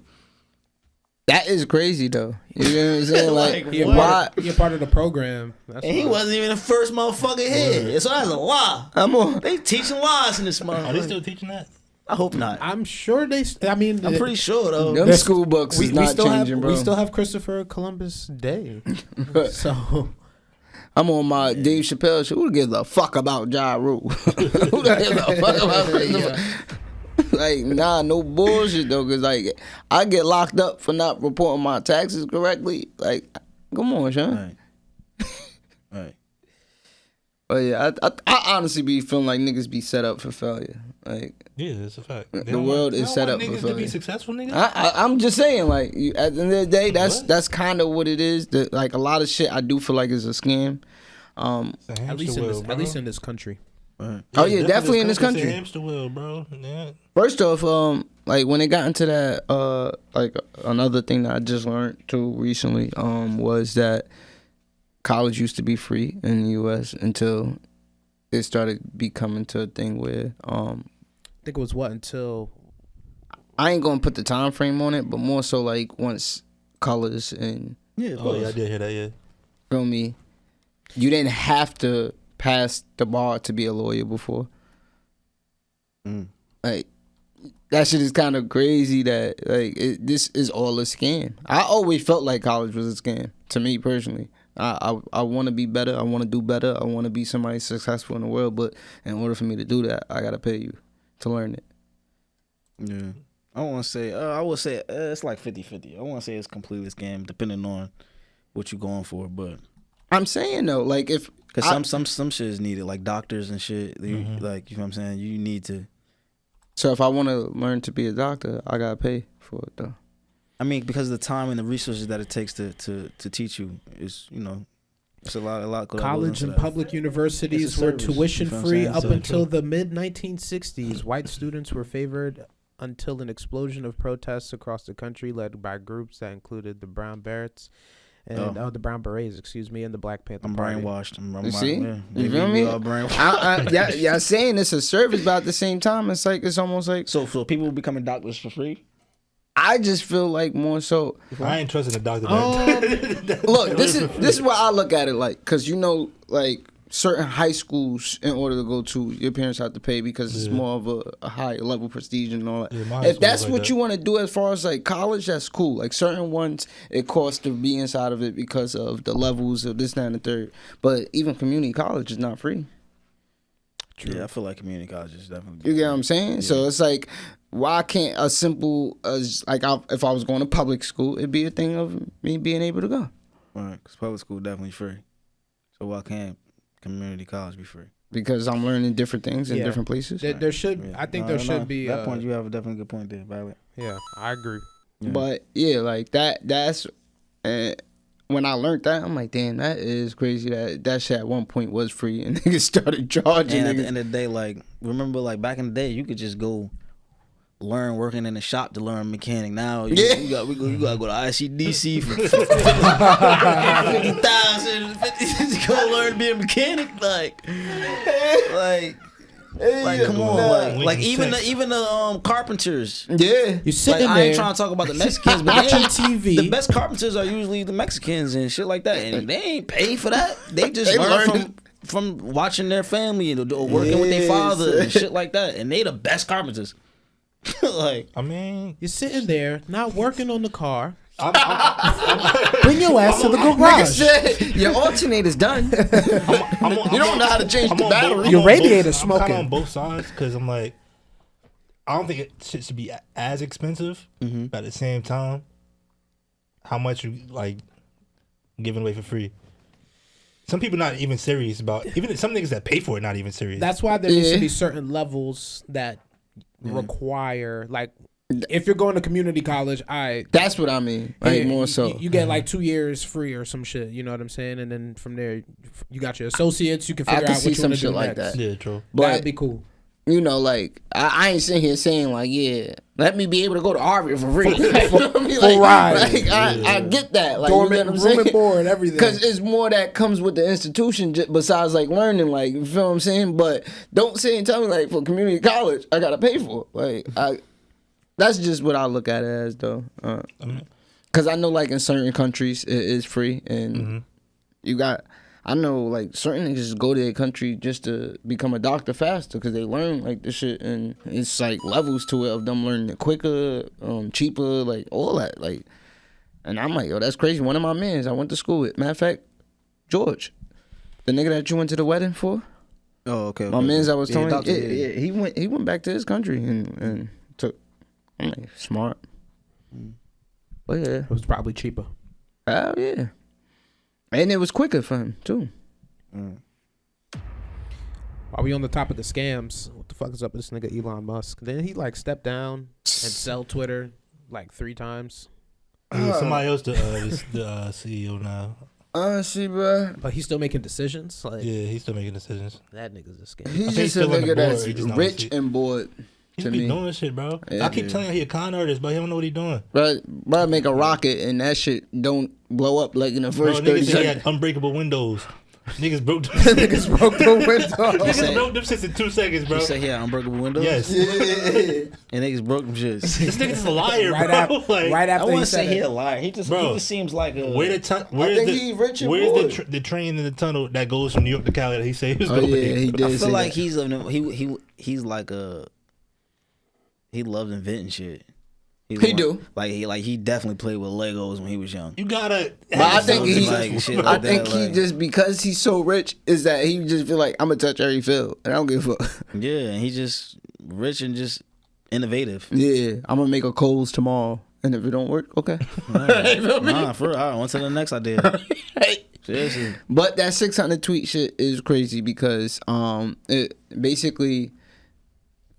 That is crazy, though. You know what I'm saying? Like, Like, why? You're part of the program. That's And he why. wasn't even the first motherfucker here. So that's a lie. I'm on. They teaching lies in this Are they motherfucker. still teaching that? I hope not. I'm sure they. I mean, I'm pretty sure though. Them school books is not still changing, have, bro. We still have Christopher Columbus Day. So I'm on my Dave Chappelle show. Who gives a fuck about Ja Rule? Who gives a fuck about Christopher? Like, nah, no bullshit though, cause like I get locked up for not reporting my taxes correctly. Like, come on, Sean. Right. But yeah, I honestly be feeling like niggas be set up for failure. Like, Yeah, that's a fact. The world is set up for niggas to failure. be successful, niggas. I'm just saying, like, at the end of the day, What? that's kind of what it is. That, like, a lot of shit I do feel like is a scam. It's a hamster at least in this country. Right. Oh yeah, definitely in this It's a country. hamster wheel, bro. Yeah. First off, like when it got into that, like another thing that I just learned too recently, was that college used to be free in the U.S. until it started becoming to a thing where, I think it was until I ain't gonna put the time frame on it, but more so like once colors and Yeah. Oh yeah, I did hear that. Yeah. feel me, you didn't have to pass the bar to be a lawyer before. Like, that shit is kind of crazy that like this is all a scam. I always felt like college was a scam to me personally. I want to be better. I want to do better. I want to be somebody successful in the world. But in order for me to do that, I gotta pay you to learn it. Yeah. I want to say, I would say it's like 50-50. I want to say it's completely scam depending on what you're going for, but I'm saying though, like if because some shit is needed, like doctors and shit. Like, you know what I'm saying? You need to. so if I want to learn to be a doctor, I gotta pay for it though. I mean, because of the time and the resources that it takes to teach you is, you know, it's a lot. college and public universities It's a were service, tuition you know what I'm free saying? up So- until the mid 1960s. White students were favored until an explosion of protests across the country led by groups that included the Brown Berets and the Brown Berets, excuse me, and the Black Panther I'm Party. brainwashed. You see? Yeah, You feel me? We all brainwashed. Yeah, saying it's a service, but at the same time, it's like it's almost like So people becoming doctors for free? I just feel like more so. I ain't trusting the doctor. Look, this is what I look at it like, because you know, like certain high schools, in order to go to, your parents have to pay because it's more of a high level prestige and all that. Yeah, my high If school that's was like what that. you want to do as far as like college, that's cool. Like certain ones, it costs to be inside of it because of the levels of this, that, and the third. But even community college is not free. Yeah, I feel like community college is definitely. You get what I'm saying? So it's like, why can't a simple as like if I was going to public school, it'd be a thing of me being able to go. Right, because public school definitely free. So why can't community college be free? Because I'm learning different things in Yeah. different places. There should, Yeah. I think No, there no, should be. that point. You have a definitely good point there, Violet. Yeah, I agree. Yeah. But yeah, like that's when I learned that, I'm like, damn, that is crazy that shit at one point was free and niggas started charging. And at the niggas. end of the day, like, remember, like back in the day, you could just go learn working in the shop to learn mechanic. Now you gotta go to ICDC for 50,000 to go learn to be a mechanic. Like come on, like even the carpenters. Yeah, You sitting Like, I there. ain't trying to talk about the Mexicans, but watching they TV. the best carpenters are usually the Mexicans and shit like that, and they ain't paid for that. They just They learn learned from watching their family or working with their father and shit like that, and they the best carpenters. Like, I mean, You're sitting there, not working on the car. I'm Bring your ass to the Nigga garage. said, your alternator's done. You don't know how to change the battery. Your radiator's I'm kind smoking. of on both sides because I'm like, I don't think it should be as expensive, but at the same time, how much you like giving away for free? Some people not even serious about, even some niggas that pay for it not even serious. That's why there needs to be certain levels that require, like, if you're going to community college, That's what I mean. Like, more so. You get like 2 years free or some shit. You know what I'm saying? And then from there, you got your associates. You can figure out what you want to do like next. that. Yeah, true. That'd be cool. You know, like, I ain't sitting here saying, like, yeah, let me be able to go to Harvard for free. Like, full ride. Like, I get that. Like, Dormant, you know what I'm room saying? and board, everything. Because it's more that comes with the institution besides, like, learning, like, you feel what I'm saying? But don't say and tell me, like, for community college, I got to pay for it. Like, that's just what I look at it as, though. Because I know, like, in certain countries, it is free. And you got... I know, like, certain niggas just go to their country just to become a doctor faster because they learn, like, this shit. And it's, like, levels to it of them learning it quicker, cheaper, like, all that. Like, and I'm like, yo, that's crazy. One of my mans I went to school with, matter of fact, George, the nigga that you went to the wedding for. oh, okay. My mans I was telling you, doctor, he went back to his country and took, I'm like, smart. But yeah. It was probably cheaper. Hell yeah. And it was quicker for him, too. While we on the topic of scams, what the fuck is up with this nigga Elon Musk? Then he like step down and sell Twitter like 3 times. Somebody else the CEO now. Honestly, bro. But he's still making decisions. Like, Yeah, he's still making decisions. that nigga's a scam. He's think just a still on the nigga board, that's he just not on the rich seat. and bored. He To be me. doing this shit, bro. Yeah, I keep telling you he a con artist, but he don't know what he doing. Bro, make a rocket and that shit don't blow up like in the Bro, first 30 niggas said he seconds. had unbreakable windows. Niggas broke them. Niggas broke the window. Niggas broke them shits in 2 seconds, bro. You say he had unbreakable windows? Yes. And niggas broke them shits. This nigga's a liar, Right bro. after, Like, right I after he wouldn't said say he it. a liar. He just seems like a... where's think he rich and where's bored. the train in the tunnel that goes from New York to Cali that he said he was Oh, going yeah, he to? did I say feel like that. he's like a... He loves inventing shit. He do. Like he definitely played with Legos when he was young. You gotta. But I think he, like shit I like think that, he like- just, because he's so rich, is that he just feel like, I'm going to touch every field. And I don't give a fuck. Yeah, and he's just rich and just innovative. Yeah, I'm going to make a Coles tomorrow. And if it don't work, okay. Nah, for real. All right, on to the next idea. Seriously. But that 600 tweet shit is crazy because it basically,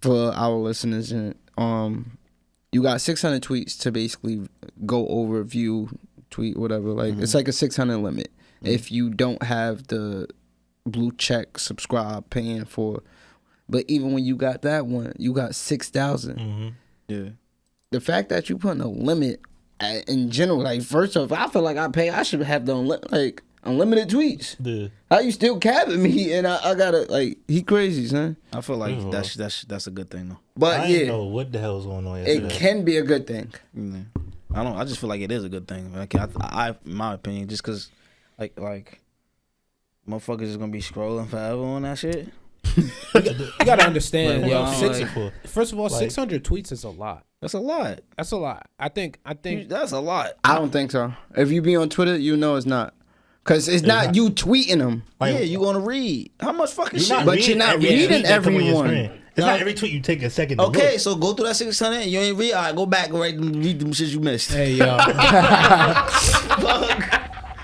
for our listeners, you got 600 tweets to basically go over, view, tweet, whatever. Like it's like a 600 limit. If you don't have the blue check, subscribe, paying for. But even when you got that one, you got 6,000. Yeah. The fact that you putting a limit in general, like first off, I feel like I should have the unlimited tweets. Yeah. How you still capping me and I gotta, like, he crazy, son. I feel like that's a good thing though. But I yeah, didn't know what the hell was going on it yesterday. can be a good thing. I just feel like it is a good thing. Like I in my opinion, just cause like motherfuckers is gonna be scrolling forever on that shit. You gotta understand, Like, yo. what I'm six- for? First of all, Like- 600 tweets is a lot. That's a lot. That's a lot. I think. That's a lot. I don't think so. If you be on Twitter, you know it's not. Cause it's not you tweeting them. Like, Yeah, you gonna read. How much fucking you're shit? not But reading you're not every reading tweet that come on your everyone. screen. It's not every tweet you take a second to Okay, look. so go through that 600 and you ain't read. All right, go back and read them shit you missed. Hey, yo.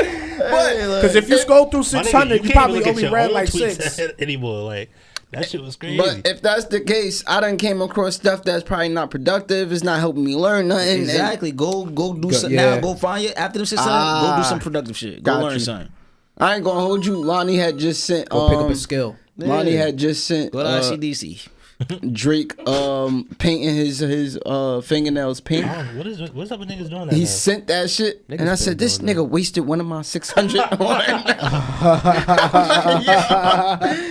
Hey, like- Because if you scroll through My nigga, 600, you can't probably look at only your read own like tweets 6. anymore. Like that shit was crazy. But if that's the case, I done came across stuff that's probably not productive. It's not helping me learn nothing. Exactly. Go do something yeah. now. Go find it after them 600. Go do some productive shit. Go got learn you. something. I ain't gonna hold you. Lonnie had just sent. Go pick up a skill. Lonnie Yeah. had just sent Go to ICDC. Drake painting his fingernails pink. What's up with niggas doing that? He now? sent that shit, Niggas and I been said, "This doing nigga wasted one of my 600 on." I'm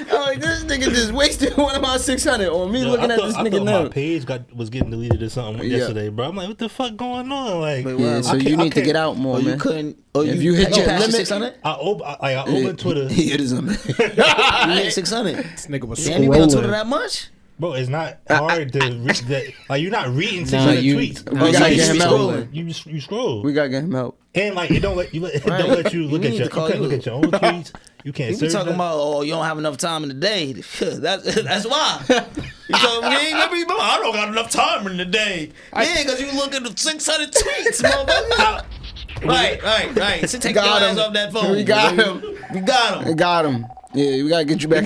like, this nigga just wasted one of my 600 on me Yo, looking I at thought- this I nigga thought now. my page was getting deleted or something Yeah. yesterday, bro. I'm like, what the fuck going on? Like, Wait, Yeah, what? so I you can't- need to get out more, Oh, man. you couldn't. Oh, If you hit your passed limit- 600. I opened Twitter. He hit his limit. You hit 600. This nigga was Damn, you been on scrolling. Twitter that much? Bro, it's not hard to read that. Like, you're not reading 600 tweets. We gotta get him out. You scroll. We gotta get him out. And like, it don't let you look at your. You can't look at your own tweets. You can't. You be talking about, you don't have enough time in the day. That's why. You talking me? I don't got enough time in the day. Yeah, because you look at the 600 tweets, motherfucker. Right. So take your eyes off that phone. We got him. We got him. Yeah, we gotta get you back.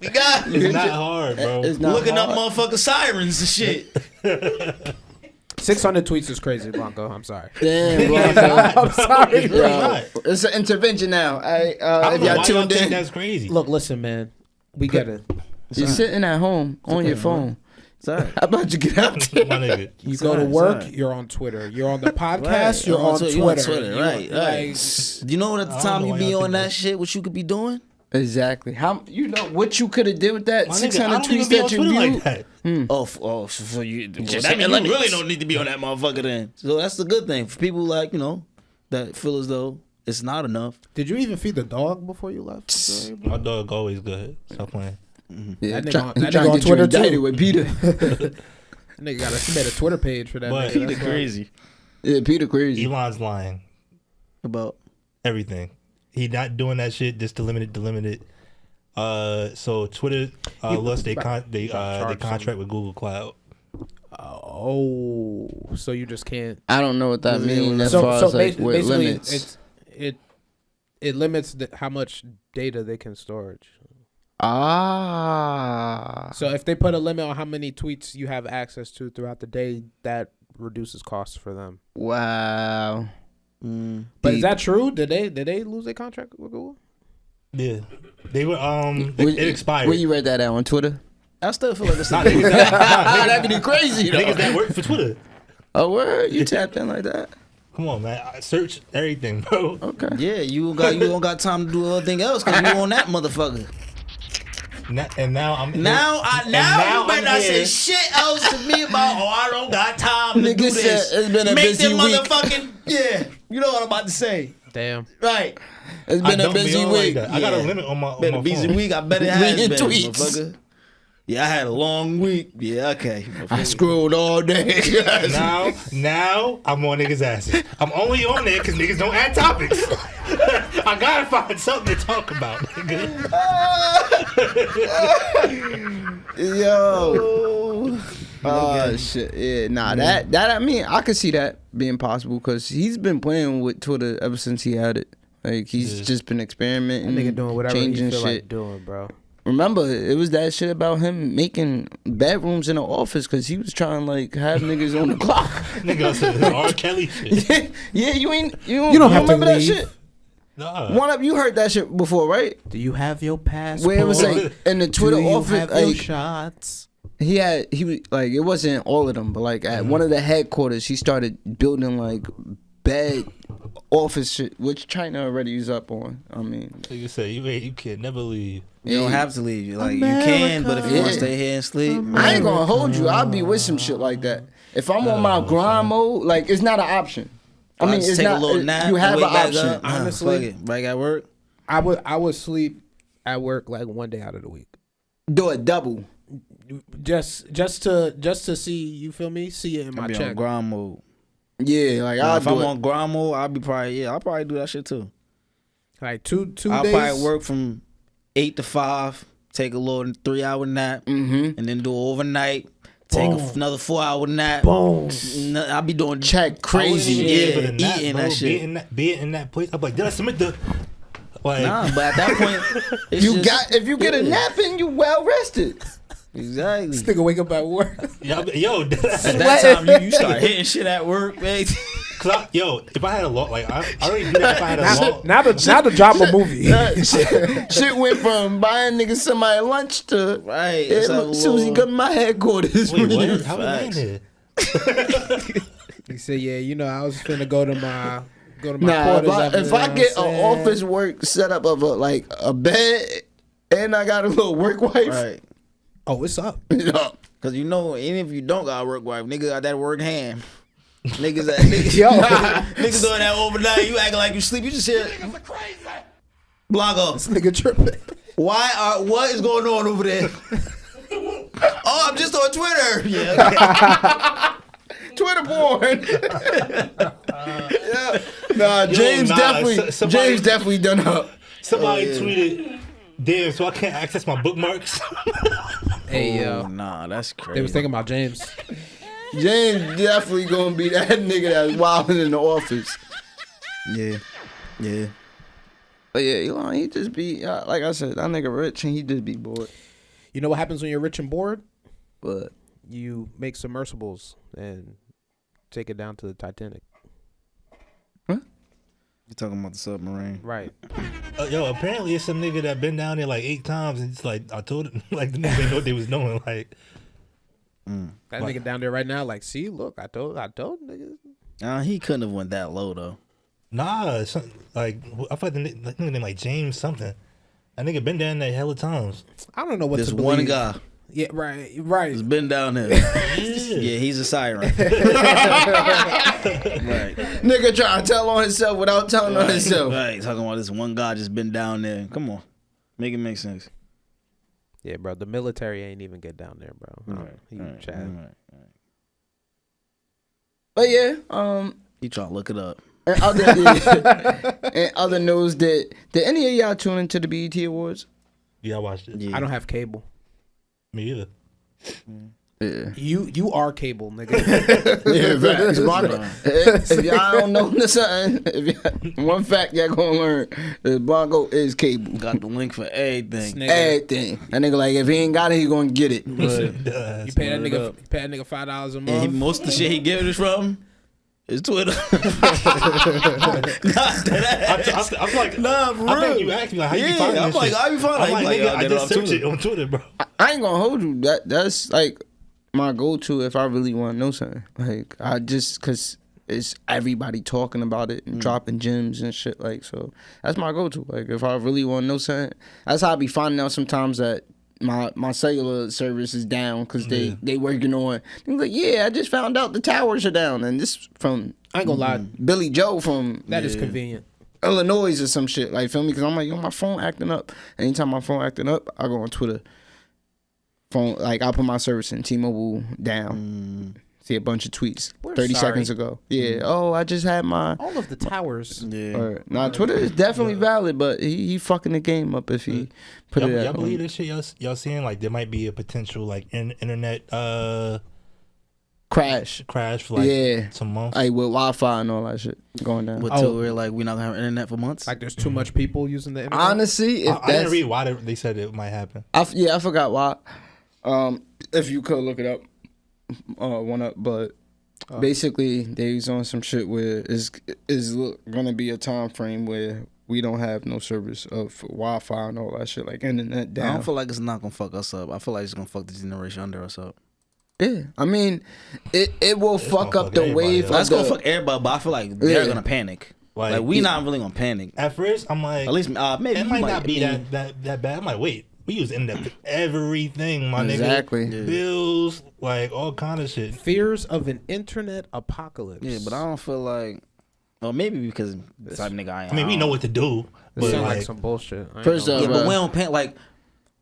We got him. It's not hard, bro. It's not looking hard. up motherfucking sirens and shit. 600 tweets is crazy, Blanco. I'm sorry. Damn, Blanco. I'm sorry, bro. Yo, it's an intervention now. I don't know why y'all think in, that's crazy. Look, listen, man. We get it. you're sitting at home on your phone. Sorry. How about you get out there? My nigga. You go to work, you're on Twitter. You're on the podcast, you're on Twitter. Right. You know what at the time you be on that shit, what you could be doing? Exactly. How you know what you could have did with that My 600 nigga, tweets that you viewed? like that. So you really don't need to be on that motherfucker then. So that's the good thing for people like that feel as though it's not enough. Did you even feed the dog before you left? My dog always good. Stop playing. Yeah, That trying nigga to on get Twitter you indicted too. with Peter. Nigga she made a Twitter page for that. But- nigga. Peter That's why. Crazy. Yeah, Peter crazy. Elon's lying. About Everything. He not doing that shit just to limit it. So Twitter lost their contract with Google Cloud. Oh, so you just can't. I don't know what that means as far as like with basically, limits. it limits how much data they can storage. So if they put a limit on how many tweets you have access to throughout the day, that reduces costs for them. Wow. But is that true? Did they lose their contract with Google? Yeah, they were. It expired. Where you read that at on Twitter? I still feel like it's Nah, not. That'd be crazy. niggas that work for Twitter. Oh, word? You tapped in like that? Come on, man. I search everything, bro. Okay. Yeah, you don't got time to do anything else because you on that motherfucker. And now I'm Now now you better I'm not say here. shit else to me about I don't got time to Nigga do said this. it's been a Make busy them week. motherfucking you know what I'm about to say. Damn. Right. It's been a busy week. I got a limit on my Been a phone. busy week. I bet it has Reading been, tweets. motherfucker. Yeah, I had a long week. Yeah, okay. I scrolled all day. Now I'm on niggas' asses. I'm only on there because niggas don't add topics. I gotta find something to talk about, nigga. Yo. Oh shit. Yeah, nah, that I mean, I could see that being possible because he's been playing with Twitter ever since he had it. Like he's just been experimenting, Nigga doing whatever he changing feel shit. like doing, bro. Remember, it was that shit about him making bedrooms in the office because he was trying to like have niggas on the clock. Nigga said R. Kelly shit. Yeah, you don't have to remember that leave. shit. Nah. One up, you heard that shit before, right? Do you have your passport? Where it was like in the Twitter office, like shots? he was like it wasn't all of them, but like at one of the headquarters, he started building like bed office shit, which China already is up on. I mean, Nigga said you can never leave. You don't have to leave. You like you can, but if you want to Yeah. stay here and sleep, I ain't gonna hold you. I'll be with some shit like that. If I'm on my grind mode, like it's not an option. I mean, just it's take not. a little nap. You have and an wake back option. up. Honestly, Fuck it. Right at work. I would sleep at work like one day out of the week. Do a double. Just to see, you feel me? See it in my I'll be check. on grind mode. Yeah, like I'll If do I'm it. on grind mode, I'll probably do that shit too. Like two I'll days. probably work from 8 to 5, take a little 3-hour nap, and then do overnight. Take another 4-hour nap. Boom. I'll be doing Check crazy. Yeah, eating that shit. Being in that place, I'm like, did I submit the? Like, Nah, but at that point, it's You just, got if you get a nap in, you well rested. exactly. This nigga wake up at work. yo, At that time, you start hitting shit at work, man. if I had a law, like I already did that. If I had a law, Now to drop a movie. Shit went from buying niggas somebody lunch to Right. yeah, It's like a look, Susie little- come to my headquarters. wait, with you. what? How we land here? He said, "Yeah, you know, I was finna go to my Nah, quarters. if I get an office work setup of a bed and I got a little work wife, Right. oh, it's up. Cause you know, even if you don't got a work wife, nigga got that work hand. Niggas Yo. niggas doing that overnight. You acting like you sleep. You just hear Blanco. This nigga tripping. What is going on over there? just on Twitter. Yeah. Twitter porn. Yeah. Nah, James definitely done up. Somebody tweeted, "Damn, so I can't access my bookmarks." Hey yo, Nah, that's crazy. they was thinking about James. James definitely gonna be that nigga that's wilding in the office. Yeah. Yeah. But yeah, Elon, he just be like I said, that nigga rich and he just be bored. You know what happens when you're rich and bored? But You make submersibles and take it down to the Titanic. You talking about the submarine? Right. Yo, apparently it's some nigga that been down there like 8 times, and it's like I told him, like the nigga didn't know what they was doing. Like That nigga down there right now, like, see, look, I told niggas. He couldn't have went that low though. nah, it's like I thought the nigga named like James something. That nigga been down there hella times. I don't know what This to one believe. guy Yeah, right. has been down there. Yeah, he's a siren. Right. nigga trying to tell on himself without telling on himself. Right. Talking about this one guy just been down there. Come on. Make it make sense. Yeah, bro. The military ain't even get down there, bro. Chad. But yeah, You trying to look it up. and other news, did any of y'all tune into the BET Awards? Yeah, I watched it. Yeah. I don't have cable. Me either. Yeah. You are cable, nigga. Yeah, facts. If y'all don't know something, one fact y'all gonna learn is Blanco is cable. Got the link for everything. Nigga. Everything. That nigga like if he ain't got it, he gonna get it. You pay that nigga $5 a month. And most of the shit he giving us from is Twitter. I'm like, Nah, for I think real. you asked me like, how you Yeah, find I'm this like, shit? how you find I'm it? like, Like, nigga, I I get it just off searched Twitter. it on Twitter, bro. I ain't gonna hold you. That's like my go-to if I really want to know something. Like I just cause it's everybody talking about it and dropping gems and shit. Like so, that's my go-to. Like if I really want to know something, that's how I be finding out sometimes that my cellular service is down because they working on. They're like, yeah, I just found out the towers are down, and this from I ain't gonna lie. Billy Joe from That is convenient. Illinois or some shit. Like, feel me? Because I'm like, yo, my phone acting up. Anytime my phone acting up, I go on Twitter. Phone, like, I put my service in T-Mobile down. See a bunch of tweets. We're 30 sorry. seconds ago. Yeah. Oh, I just had my. All of the towers. Yeah. Nah, Twitter is definitely valid, but he fucking the game up if he put it Y'all at believe this shit y'all seeing? Like there might be a potential like internet crash. crash for like some months. Like with Wi-Fi and all that shit going down. Till we're like, we're not gonna have internet for months. Like there's too much people using the internet. Honestly, if I didn't read why they said it might happen. I forgot why. If you could look it up, one up, but basically they was on some shit where is gonna be a time frame where we don't have no service of Wi-Fi and all that shit, like internet down. I don't feel like it's not gonna fuck us up. I feel like it's gonna fuck the generation under us up. Yeah, I mean, it will fuck up the wave. That's gonna fuck everybody, but I feel like they're gonna panic. Like we not really gonna panic. At first, I'm like, At least maybe it you might not be that bad. I'm like, wait, we use internet for everything, my Exactly. nigga. Bills, like all kind of shit. Fears of an internet apocalypse. Yeah, but I don't feel like. Well, maybe because the type of nigga I am. I mean, we know what to do, It but sounds like, like some bullshit. First Yeah, off, but we don't panic. Like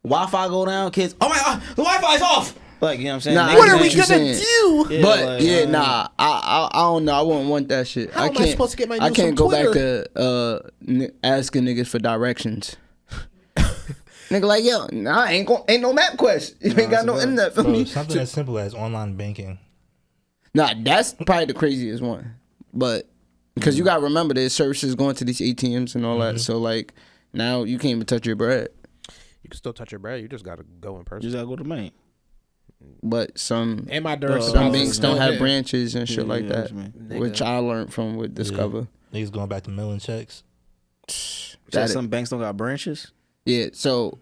Wi-Fi go down, kids. Oh my god, the Wi-Fi's off. Like, you know what I'm saying? Nah, Niggas what are we ain't- gonna do? Yeah, But like, yeah, nah, I don't know. I wouldn't want that shit. How am I supposed to get my I news can't from go back Twitter? to asking niggas for directions. Nigga like, yo, nah, ain't no map quest. You ain't got no internet for bro, me. something as simple as online banking. Nah, that's probably the craziest one. But because you gotta remember there's services going to these ATMs and all that. So like now you can't even touch your bread. You can still touch your bread. You just gotta go in You person. just gotta go to the bank. But some And my direct some deposit banks is don't still have there. branches and shit Yeah, like yeah, that, what you which Nigga. I learned from with Discover. Niggas going back to mailing checks. That some banks don't got branches. Yeah, so,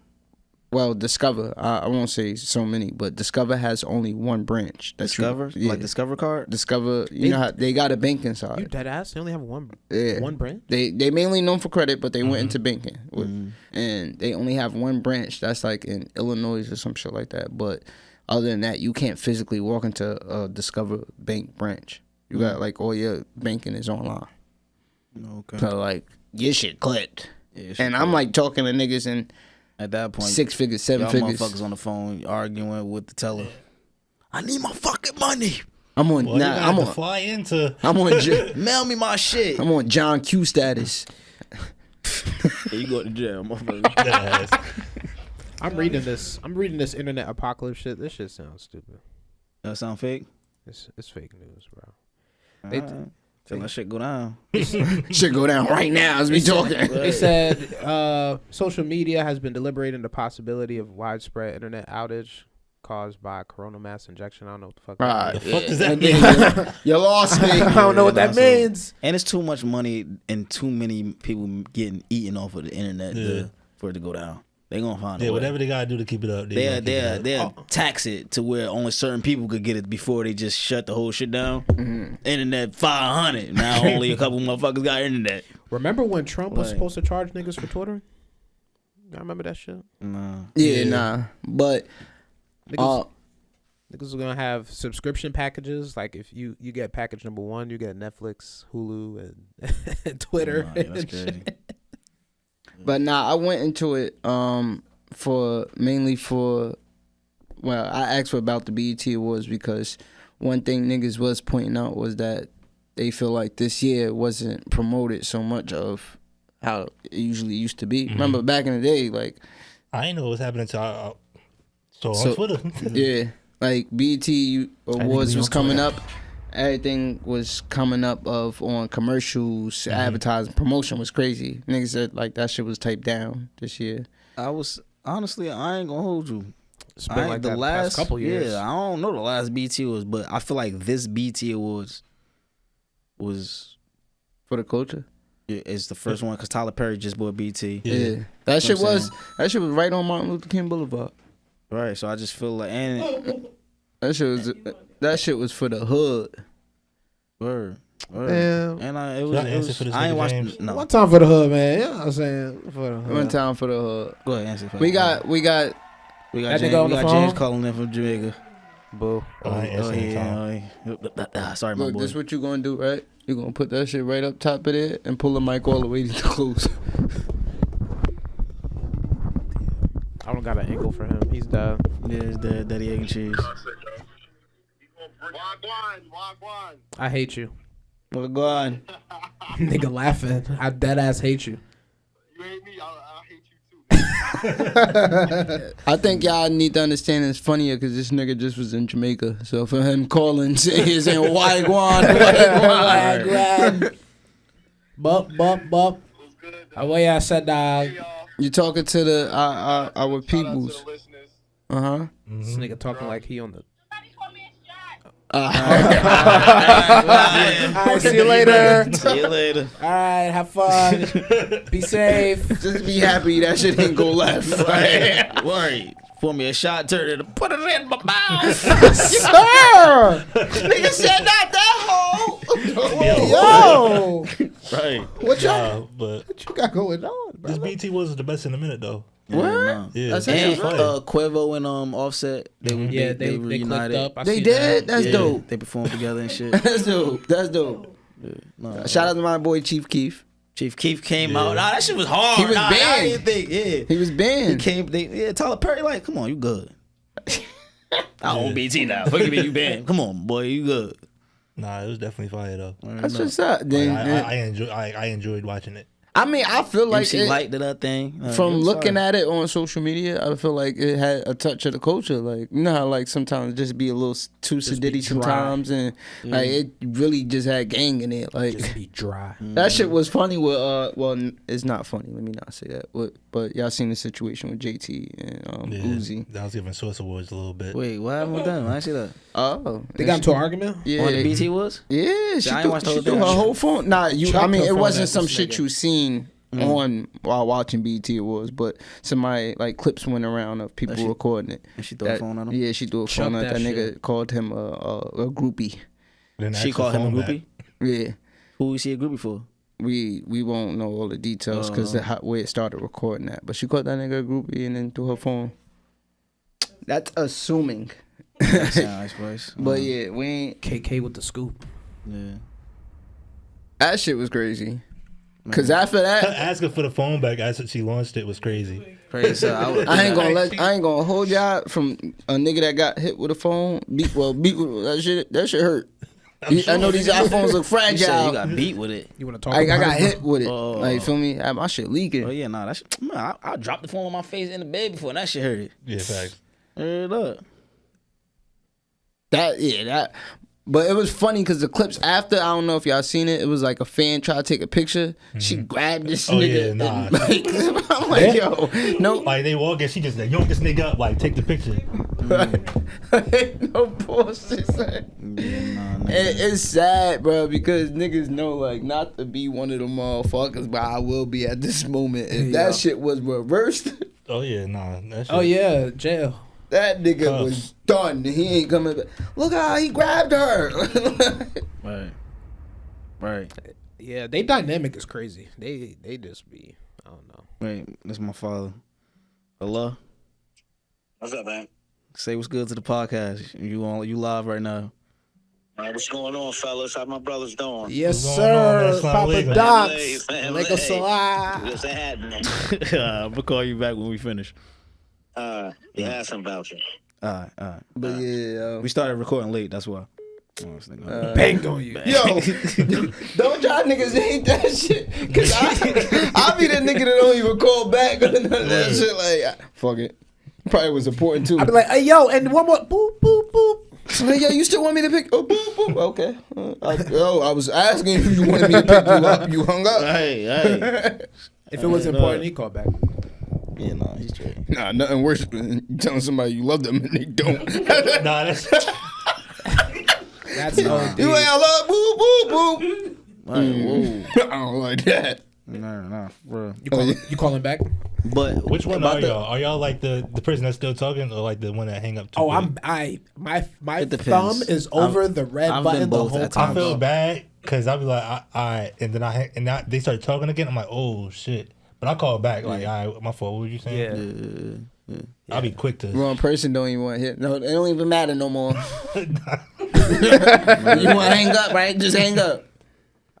well, Discover, I won't say so many, but Discover has only one branch. That's Discover, like Discover card. Discover, you know how they got a banking You side. dead ass? They only have one Yeah. one brand? They mainly known for credit, but they went into banking. And they only have one branch. That's like in Illinois or some shit like that. But other than that, you can't physically walk into a Discover bank branch. You got like all your banking is online. Okay. So like your shit clipped. Yeah, shit And I'm like talking to niggas in At that point, 6 figures, 7 y'all figures. motherfuckers on the phone arguing with the teller. I need my fucking money. I'm on. Well, Nah, you I'm got on. to fly into. I'm on. Mail me my shit. I'm on John Q status. You go to jail, motherfucker. Yes. I'm reading this internet apocalypse shit. This shit sounds stupid. That sound fake? It's fake news, bro. Till that shit go down. Should go down right now as we talking. They said social media has been deliberating the possibility of widespread internet outage caused by corona mass injection. I don't know what the fuck. Right. The fuck does that mean? You lost me. I don't know what that means. And it's too much money and too many people getting eaten off of the internet for it to go down. They gonna find a way. Whatever they gotta do to keep it up. They'll tax it to where only certain people could get it before they just shut the whole shit down. Internet 500. Now only a couple motherfuckers got internet. Remember when Trump was supposed to charge niggas for Twittering? I remember that shit. Nah. Yeah, nah. But Niggas are gonna have subscription packages. Like if you get package number 1, you get Netflix, Hulu, and Twitter. Nah, yeah, that's crazy. But nah, I went into it mainly for I asked for about the BET Awards because one thing niggas was pointing out was that they feel like this year wasn't promoted so much of how it usually used to be. Remember back in the day, like I ain't know what was happening to on Twitter. Yeah, like BET Awards was coming up. Everything was coming up on commercials, advertising, promotion was crazy. Niggas said like that shit was typed down this year. Honestly, I ain't gonna hold you. It's been like the last couple years. Yeah, I don't know the last BT was, but I feel like this BT Awards was For the culture. It's the first one because Tyler Perry just bought BT. Yeah. That shit was right on Martin Luther King Boulevard. Right, so I just feel like That shit was for the hood. Word. Damn. And I ain't watched. No. One time for the hood, man. You know what I'm saying? For the hood. One time for the hood. Go ahead, answer. We got That James, nigga on the phone? James calling in from Jamaica. Boo. Sorry, my look, boy. this what you gonna do, right? You gonna put that shit right up top of there and pull the mic all the way to close. I don't got an ankle for him. He's dead. Yeah, it's dead. Daddy egg and cheese. Wagwan. I hate you. Well, go on. Nigga laughing. I dead ass hate you. You hate me, I'll hate you too. I think y'all need to understand it's funnier because this nigga just was in Jamaica. So for him calling, saying Wagwan. Bup. Away I said, dog. You talking to the our peoples. Uh-huh. This nigga talking like he on the. Uh-huh. All right, see you later. See you later. All right, have fun. Be safe. Just be happy that shit didn't go left. Right? Worry. Pour me a shot turtle to put it in my mouth. Sir! Nigga said not that hole. Yo! Right. What y'all but what you got going on, bro? this BT was the best in a minute though. What? Yeah, That's And it. Quavo and Offset, they They reunited. clicked up. I They see did? that. That's dope. They performed together and shit. That's dope. No. Shout out to my boy Chief Keef. Chief Keef came out. Nah, that shit was hard. He was I banned. didn't think. Yeah. He was banned. Tyler Perry, like, come on, you good. I own BT now. Fuck you, you banned. Come on, boy, you good. Nah, it was definitely fire though. That's what's up. I enjoyed watching it. I mean, I feel like MC liked that thing. from looking at it on social media, I feel like it had a touch of the culture. Like, you know how like sometimes it just be a little too sedity sometimes, and like it really just had gang in it. Like, Just be dry. that shit was funny with well, it's not funny. Let me not say that. But y'all seen the situation with JT and Uzi. That was giving Source Awards a little bit. Wait, what happened with them? I see that. Oh, They got into an argument? yeah. On the BT was? Yeah, she I ain't threw, watched the she whole threw thing. her whole phone. Nah, I Chucked mean, her it phone wasn't at some this shit nigga. you seen on while watching BET Awards, but somebody like clips went around of people recording it. And she threw a phone at him? Yeah, she threw a phone Chuck at that that nigga. shit. Called him a groupie. Then She asked for called him a phone back. groupie? Yeah, Who was she a groupie for? we won't know all the details because where it started recording that. But she called that nigga a groupie and then threw her phone. That's assuming. That sound Ice Spice. But yeah, we ain't. KK with the scoop. Yeah. That shit was crazy. Cause after that, Asking for the phone back after she launched it was crazy. Crazy. So I ain't gonna hold y'all from a nigga that got hit with a phone. Beat with that shit hurt. I know these iPhones look fragile. You said you got beat with it. You want to talk I about got it? hit with it. Like, you feel me? My shit leaking. Oh yeah, nah. That shit, man, I dropped the phone on my face in the bed before and that shit hurt. Yeah, facts. Heard up. That. But it was funny because the clips after, I don't know if y'all seen it. It was like a fan tried to take a picture. She grabbed this nigga. Yeah, nah. Like, I'm like, yo, no. Like they walk in, she just like, yoke this nigga up, like take the picture. No bullshit. It's sad, bro, because niggas know like not to be one of them motherfuckers, but I will be at this moment. If that shit was reversed, Oh yeah, nah. That shit. Oh yeah, jail. that nigga Tough. was done. He ain't coming back. Look how he grabbed her. Right. Yeah, they dynamic is crazy. They just be, I don't know. Wait, that's my father. Hello. What's up, man? Say what's good to the podcast. You live right now. What's going on, fellas? How my brothers doing? Yes, What's going on, man? sir. Assalamu Papa alaikum. Docs. Family. Make a salah. What's happening? I'm gonna call you back when we finish. You had some voucher. All right. But yeah, We started recording late. That's why. Banged on you. yo, don't y'all niggas hate that shit? Cause I be the nigga that don't even call back or none of that shit. Like, fuck it. Probably was important too. I be like, hey yo, and one more, boop boop boop. Like, yo, you still want me to pick? Oh, boop, boop. Okay. I was asking if you wanted me to pick you up. You hung up. Hey. If it was important, he called back. Yeah, no, he's straight. Nah, nothing worse than telling somebody you love them and they don't. Nah, that's That's OD. You like, I love boop, boop, boop. Whoa. I don't like that. Nah, bro. You calling back? But which one about are y'all? Are y'all like the person that's still talking, or like the one that hang up? Too Oh, quick? my It depends. thumb is over the red I've button been the both whole at time. I feel bad because I'll be like, all right, and then they start talking again. I'm like, oh shit. But I call back like, all right, my fault. What were you saying? Yeah. I'll be quick to. Wrong person don't even want to hit. No, it don't even matter no more. You want to hang up, right? Just hang up.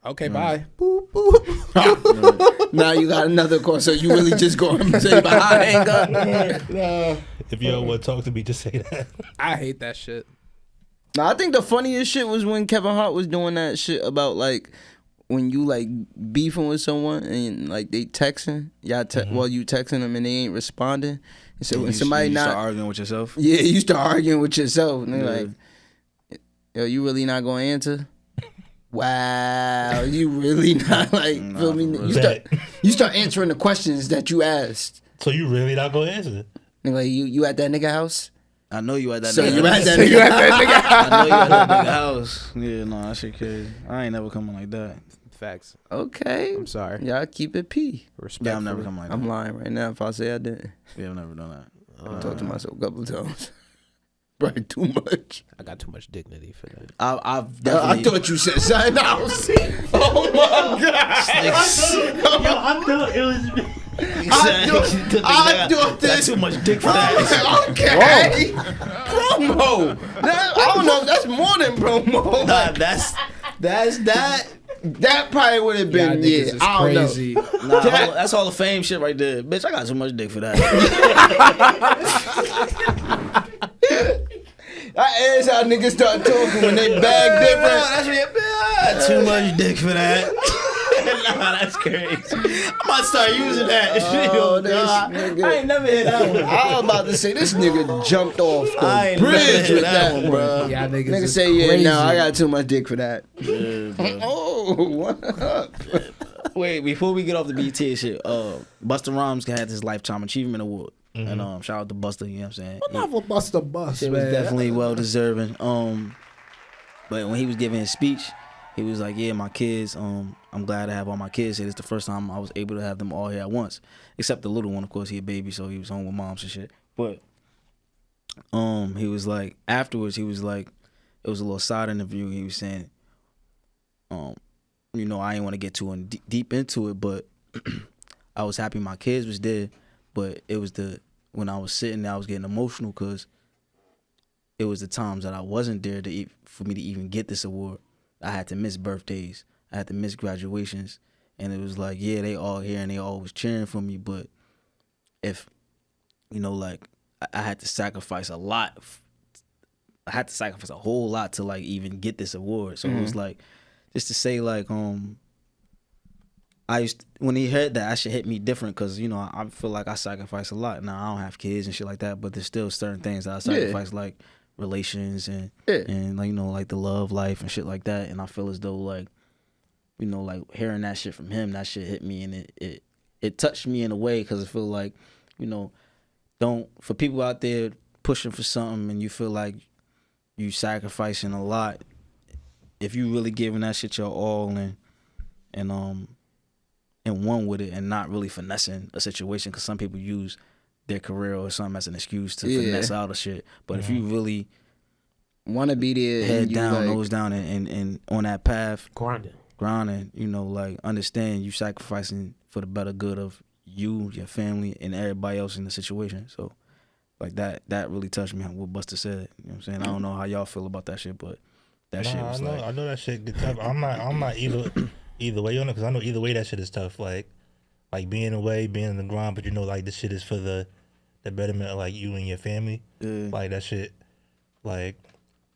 Okay, bye. Boop boop. Now you got another call, so you really just go and say bye, hang up. If you don't want to talk to me, just say that. I hate that shit. Now, I think the funniest shit was when Kevin Hart was doing that shit about like when you like beefing with someone and like they texting, while you texting them and they ain't responding. And so when somebody you not start arguing with yourself. yeah, you start arguing with yourself and they're like, yo, you really not gonna answer? Wow, you really not like feel me? You start answering the questions that you asked. So you really not gonna answer? They're like, you at that nigga house? I know you at that. So nigga you house. at that nigga house? I know you at that nigga house. Yeah, no, that shit crazy. I ain't never coming like that. Facts. Okay. I'm sorry. Y'all keep it P. Respect. Yeah, I'm never coming like that. I'm lying right now if I say I didn't. Yeah, I've never done that. I talked to myself a couple of times. Probably too much. I got too much dignity for that. I've I definitely. thought you said something else. Oh my god! I thought it was me. I thought this. Got too much dick for that. Okay. Promo. I don't know if that's more than promo. Nah, that's that. That probably would have been niggas is I don't crazy. Nah, that's Hall of Fame shit right there, bitch. I got too much dick for that. That is how niggas start talking when they bag different. That's what too much dick for that. Nah, that's crazy. I might start using that. Oh, God. this nigga. I ain't never hit that one. I was about to say this nigga jumped off I the ain't never bridge hit with that that one, one, bro. Yeah, niggas Nigga is say, yeah, crazy. no, I got too much dick for that. Yeah, bro. Oh, what up? Wait, before we get off the BT shit, Busta Rhymes had his Lifetime Achievement Award. And shout out to Busta, you know what I'm saying? Never bust a bus, It man. was definitely well deserving. But when he was giving his speech, he was like, "Yeah, my kids. I'm glad to have all my kids here. It's the first time I was able to have them all here at once, except the little one. Of course, he a baby, so he was home with moms and shit. But he was like, afterwards, he was like, it was a little side interview. He was saying, you know, I didn't want to get too deep into it, but I was happy my kids was there. But it was when I was sitting there, I was getting emotional because it was the times that I wasn't there for me to even get this award. I had to miss birthdays. I had to miss graduations. and it was like, yeah, they all here and they always cheering for me, but if, like, I had to sacrifice a lot. I had to sacrifice a whole lot to like even get this award. So it was like, just to say like, when he heard that shit hit me different because I feel like I sacrifice a lot. Now I don't have kids and shit like that, but there's still certain things that I sacrifice, like relations and like like the love life and shit like that. And I feel as though like like hearing that shit from him, that shit hit me and it touched me in a way because I feel like for people out there pushing for something and you feel like you sacrificing a lot, if you really giving that shit your all and one with it and not really finessing a situation, because some people use their career or something as an excuse to finesse out of shit. But if you really want to be there, head down, nose down, and on that path, grinding, like understand you sacrificing for the better good of you, your family, and everybody else in the situation. So like that really touched me, what Busta said. You know what I'm saying? I don't know how y'all feel about that shit, but that shit was I know that shit gets tough. I'm not either way on it, because I know either way that shit is tough. Like being away, being in the grind, but like this shit is for the betterment of like you and your family. Yeah. Like that shit, like,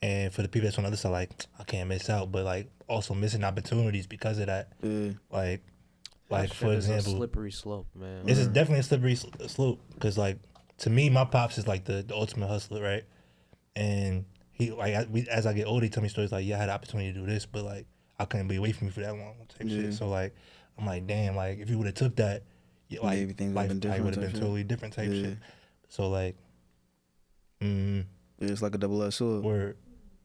and for the people that's on the other side, like I can't miss out, but like also missing opportunities because of that. Yeah. Like for example, a slippery slope, man. This is definitely a slippery slope, because like to me, my pops is like the ultimate hustler, right? And he as I get older, he tell me stories like, yeah, I had the opportunity to do this, but like I couldn't be away from you for that long type shit. So like I'm like, damn, like if you would have took that, like everything life would would have been totally different type shit. So like, it's like a double-edged sword. Word.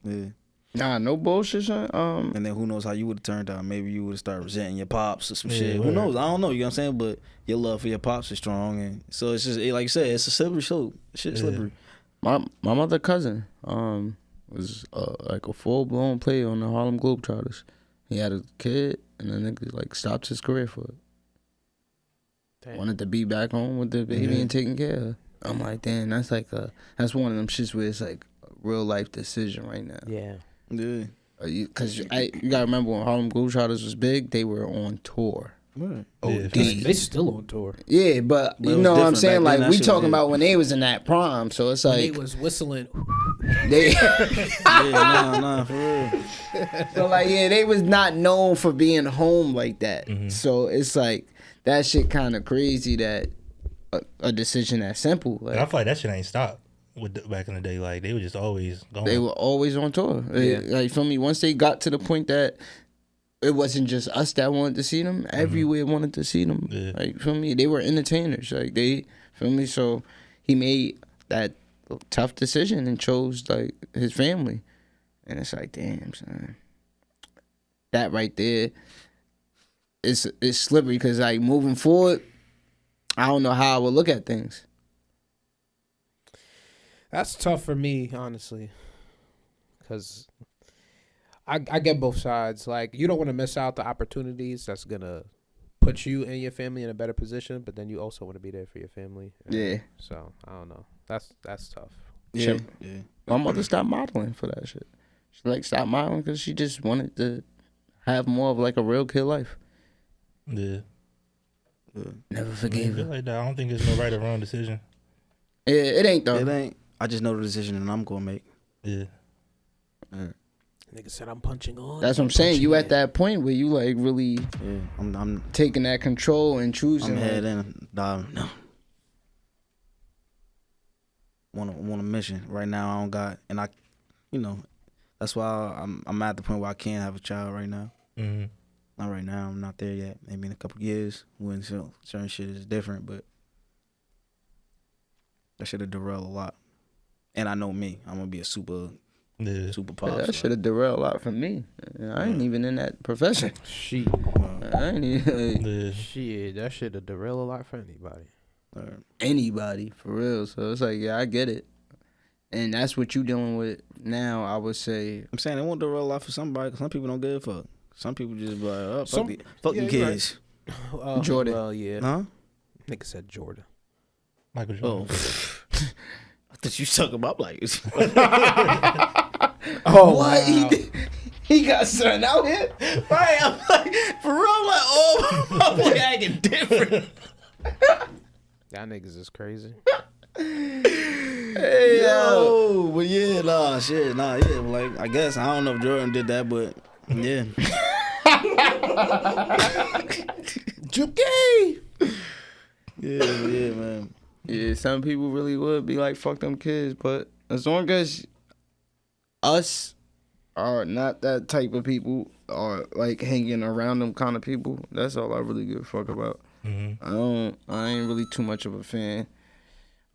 Yeah. Nah, no bullshit, son. And then who knows how you would have turned out. Maybe you would have started resenting your pops or some shit. Word. Who knows? I don't know. You know what I'm saying? But your love for your pops is strong, and so it's just like you said, it's a slippery slope. Shit's slippery. My mother cousin was like a full-blown player on the Harlem Globetrotters. He had a kid, and the nigga like stopped his career for it. Damn. Wanted to be back home with the baby and taking care of her. I'm like, damn, that's that's one of them shits where it's like a real life decision right now. Yeah. Yeah. Because you gotta remember when Harlem Globetrotters was big, they were on tour. Right. OD. They still on tour. Yeah, but you know what I'm saying? Like, we talking about when they was in that prime, so it's like... They was whistling. They nah, for real. So, like, yeah, they was not known for being home like that. So, it's like, that shit kind of crazy that a decision that simple. Like, I feel like that shit ain't stopped back in the day. Like, they were just always going. They were always on tour. Yeah. Like, feel me? Once they got to the point that it wasn't just us that wanted to see them. Everywhere wanted to see them. Yeah. Like, feel me? They were entertainers. Like, they, feel me? So he made that tough decision and chose, like, his family. And it's like, damn, son. That right there is slippery because, like, moving forward, I don't know how I would look at things. That's tough for me, honestly, because I get both sides. Like, you don't want to miss out the opportunities that's gonna put you and your family in a better position, but then you also want to be there for your family. Yeah. So I don't know. That's tough. Yeah. My mother stopped modeling for that shit. She like stopped modeling because she just wanted to have more of like a real kid life. Yeah. Never forgave her. Like that. I don't think there's no right or wrong decision. Yeah, it ain't though. It ain't. I just know the decision that I'm gonna make. Yeah. Nigga said I'm punching on. That's what I'm saying. You at that point where you like really I'm taking that control and choosing. I'm head in. No. Want a mission right now. I don't got, and that's why I'm at the point where I can't have a child right now. Mm-hmm. Not right now. I'm not there yet. Maybe in a couple years when certain shit is different, but that should have derailed a lot. And I know me. I'm gonna be a super pop. That should have derailed a lot for me. I ain't even in that profession. Shit. I ain't even Shit, that should have derailed a lot for anybody. Anybody for real. So it's like, yeah, I get it. And that's what you dealing with now. I would say. I'm saying it won't derail a lot for somebody. Cause some people don't give a fuck. Some people just be like, oh, fuck yeah, the kids. Right. Jordan. Well, yeah. Huh? Nigga said Jordan. Michael Jordan. Oh. I thought you talking about like. Oh, what? wow. He got something out here. Right, I'm like, for real, I'm like, oh, my boy acting different. Y'all niggas is crazy. Hey, Yo, but yeah, yeah, like, I guess, I don't know if Jordan did that, but, yeah. Juki! Yeah, man. Yeah, some people really would be like, fuck them kids, but as long as us are not that type of people or like hanging around them kind of people, that's all I really give a fuck about. Mm-hmm. I ain't really too much of a fan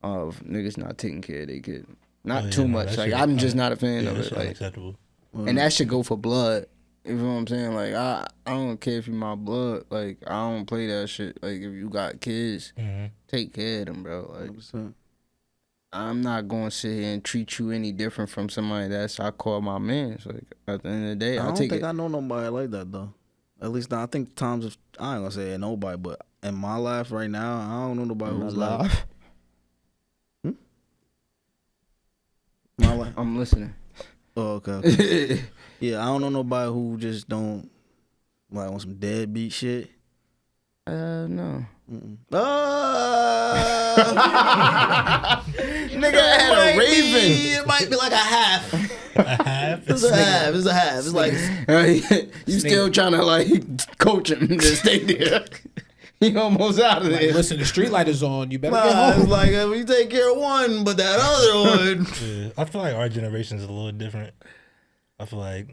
of niggas not taking care of their kid. Not too much. Like, I'm just not a fan of it. Like, unacceptable. and that should go for blood. You know what I'm saying? Like, I don't care if you my blood. Like, I don't play that shit. Like, if you got kids, take care of them, bro. Like, 100%. I'm not going to sit here and treat you any different from somebody that's I call my man. Like, at the end of the day, I don't take think it. I know nobody like that, though. At least I think times of, I ain't gonna say nobody, but in my life right now, I don't know nobody who's like. My life. I'm listening. Oh, okay. Yeah, I don't know nobody who just don't like on some deadbeat shit. No. Nigga had a raven. It might be like a half. A half? It's a half. It's a half. It's like You still trying to like coach him to stay there. He almost out of Like, there. listen, the street light is on. You better get nah, home. it's like we take care of one, but that other one. Yeah. I feel like our generation is a little different. I feel like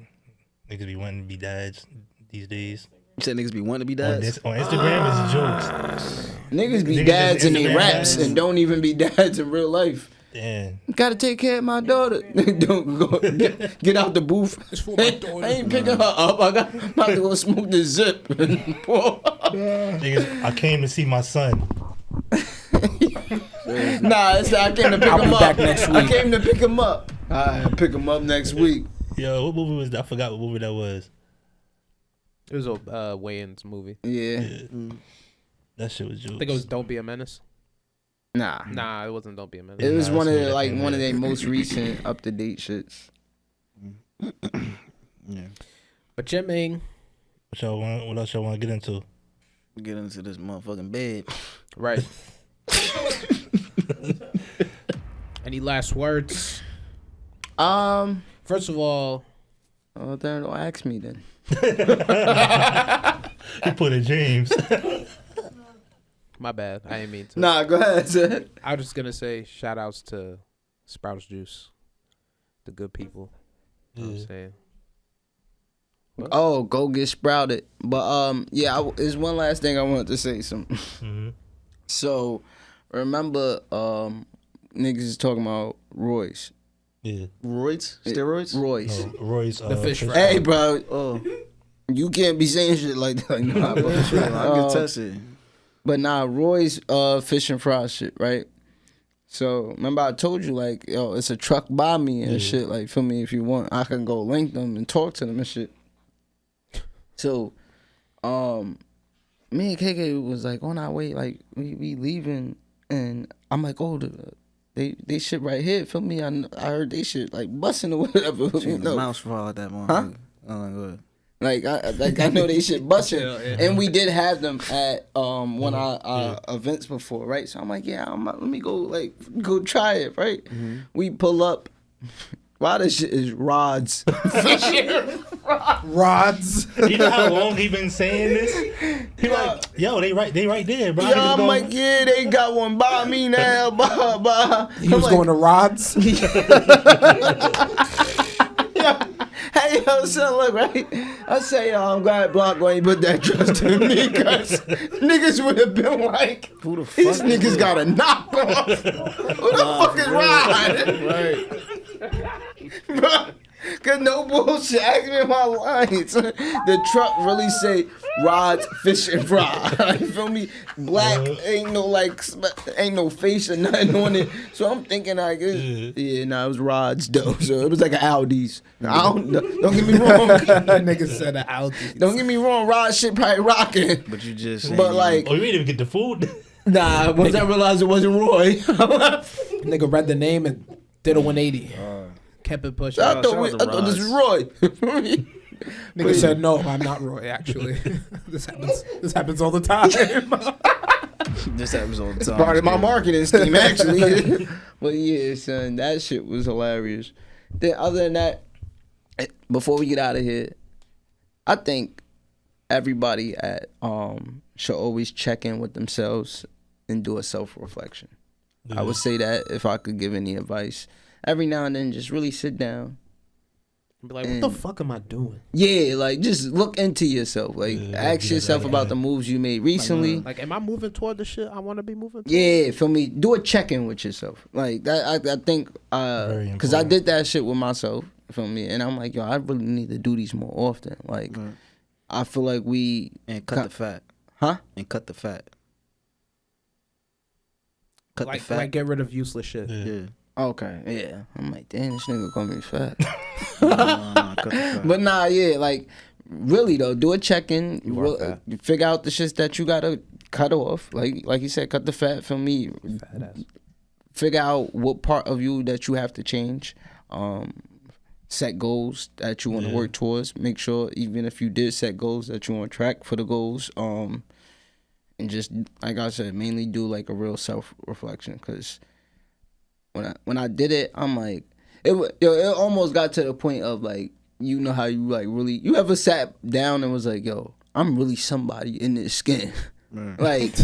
niggas be wanting to be dads these days. You said niggas be wanting to be On, dads. on Instagram, it's jokes. Niggas be Niggas dads just in their Instagram raps dads. and don't even be dads in real life. Damn. Gotta take care of my daughter. Don't go get out the booth. It's for my daughter. I ain't picking her up. I'm about to go smoke the zip. Niggas, I came to see my son. Nah, it's I came to pick I'll be him up. back next I week. came to pick him up. I'll pick him up next week. Yo, what movie was that? I forgot what movie that was. It was a Wayans movie. Yeah. That shit was jokes. I think it was Don't Be a Menace. Nah. Nah, it wasn't Don't Be a Menace. It was Nah, one of that's the, what like that one of is. their most recent up to date shits. Yeah. But yeah, man. What else y'all want to get into? Get into this motherfucking bed. Right. Any last words? First of all, oh, then don't ask me then. He put it James. my bad. I didn't mean to. Nah, go ahead, Zed. I was just gonna say shout outs to Sprouts Juice, the good people. You know what I'm saying? Oh, go get sprouted. But yeah, there's one last thing I wanted to say. So, remember, niggas is talking about Royce. Yeah. Roids? Steroids? Royce. No, Roy's The fish fry. Hey, bro, Oh. you can't be saying shit like that. Like, nah, bro. I get tested. But nah, Roy's fish and fry shit, right? So remember I told you like, yo, it's a truck by me and shit. Like, feel me, if you want, I can go link them and talk to them and shit. So, me and KK was like on our way, like we leaving, and I'm like, oh, they shit right here. Feel me? I heard they shit like busting or whatever. You The know? mouse fall at that moment. Huh? Oh, good. Like I know they shit busting, and we did have them at one of our events before, right? So I'm like, yeah, let me go try it, right? Mm-hmm. We pull up. Wow, this shit is rods. Rods. You know how long he been saying this? He like, yo, they right there, bro. Yeah, I'm like, yeah, they got one by me now. Bye. He was going to Rods. Hey, yo, son, look, right? I say, yo, I'm glad Block ain't put that trust in me, because niggas would have been like, Who the fuck? these niggas got a knock off. Who the fuck is Rod? Right. Bro, cause no bullshit. Ask me my lines. The truck really say Rod's Fish and Fry. You feel me? Black ain't no face or nothing on it. So I'm thinking like, it was Rod's though. So it was like an Aldi's. Don't get me wrong. Nigga said an Aldi. Don't get me wrong. Rod shit probably rocking. But you just. But like, Oh, you didn't even get the food? nah. Once I realized it wasn't Roy, Nigga read the name and did a 180. Kept it pushing. I thought this was Roy. Nigga said no, I'm not Roy. Actually, this happens all the time. This happens all the It's time. part of my marketing scheme, actually. But yeah, son, that shit was hilarious. Then other than that, before we get out of here, I think everybody at should always check in with themselves and do a self-reflection. Yeah. I would say that if I could give any advice, every now and then just really sit down. Be like, what the fuck am I doing? Yeah, like just look into yourself. Like ask yourself about the moves you made recently. Like, am I moving toward the shit I want to be moving toward? Yeah, for me, do a check-in with yourself. Like that, I think, because I did that shit with myself. For me, and I'm like, yo, I really need to do these more often. Like, I feel like and cut the fat, huh? And cut the fat. Cut Like, the fat. like get rid of useless shit. Yeah. Okay, yeah. I'm like, damn, this nigga gonna be fat. Cut the fat. But nah, yeah, like really though, do a check-in. You figure out the shits that you gotta cut off. Like you said, cut the fat. For me, figure out what part of you that you have to change. Set goals that you want to work towards. Make sure even if you did set goals that you're on track for the goals. And just like I said, mainly do like a real self-reflection. Cause when I did it, I'm like, it almost got to the point of like, you know how you like really, you ever sat down and was like, yo, I'm really somebody in this skin. Like,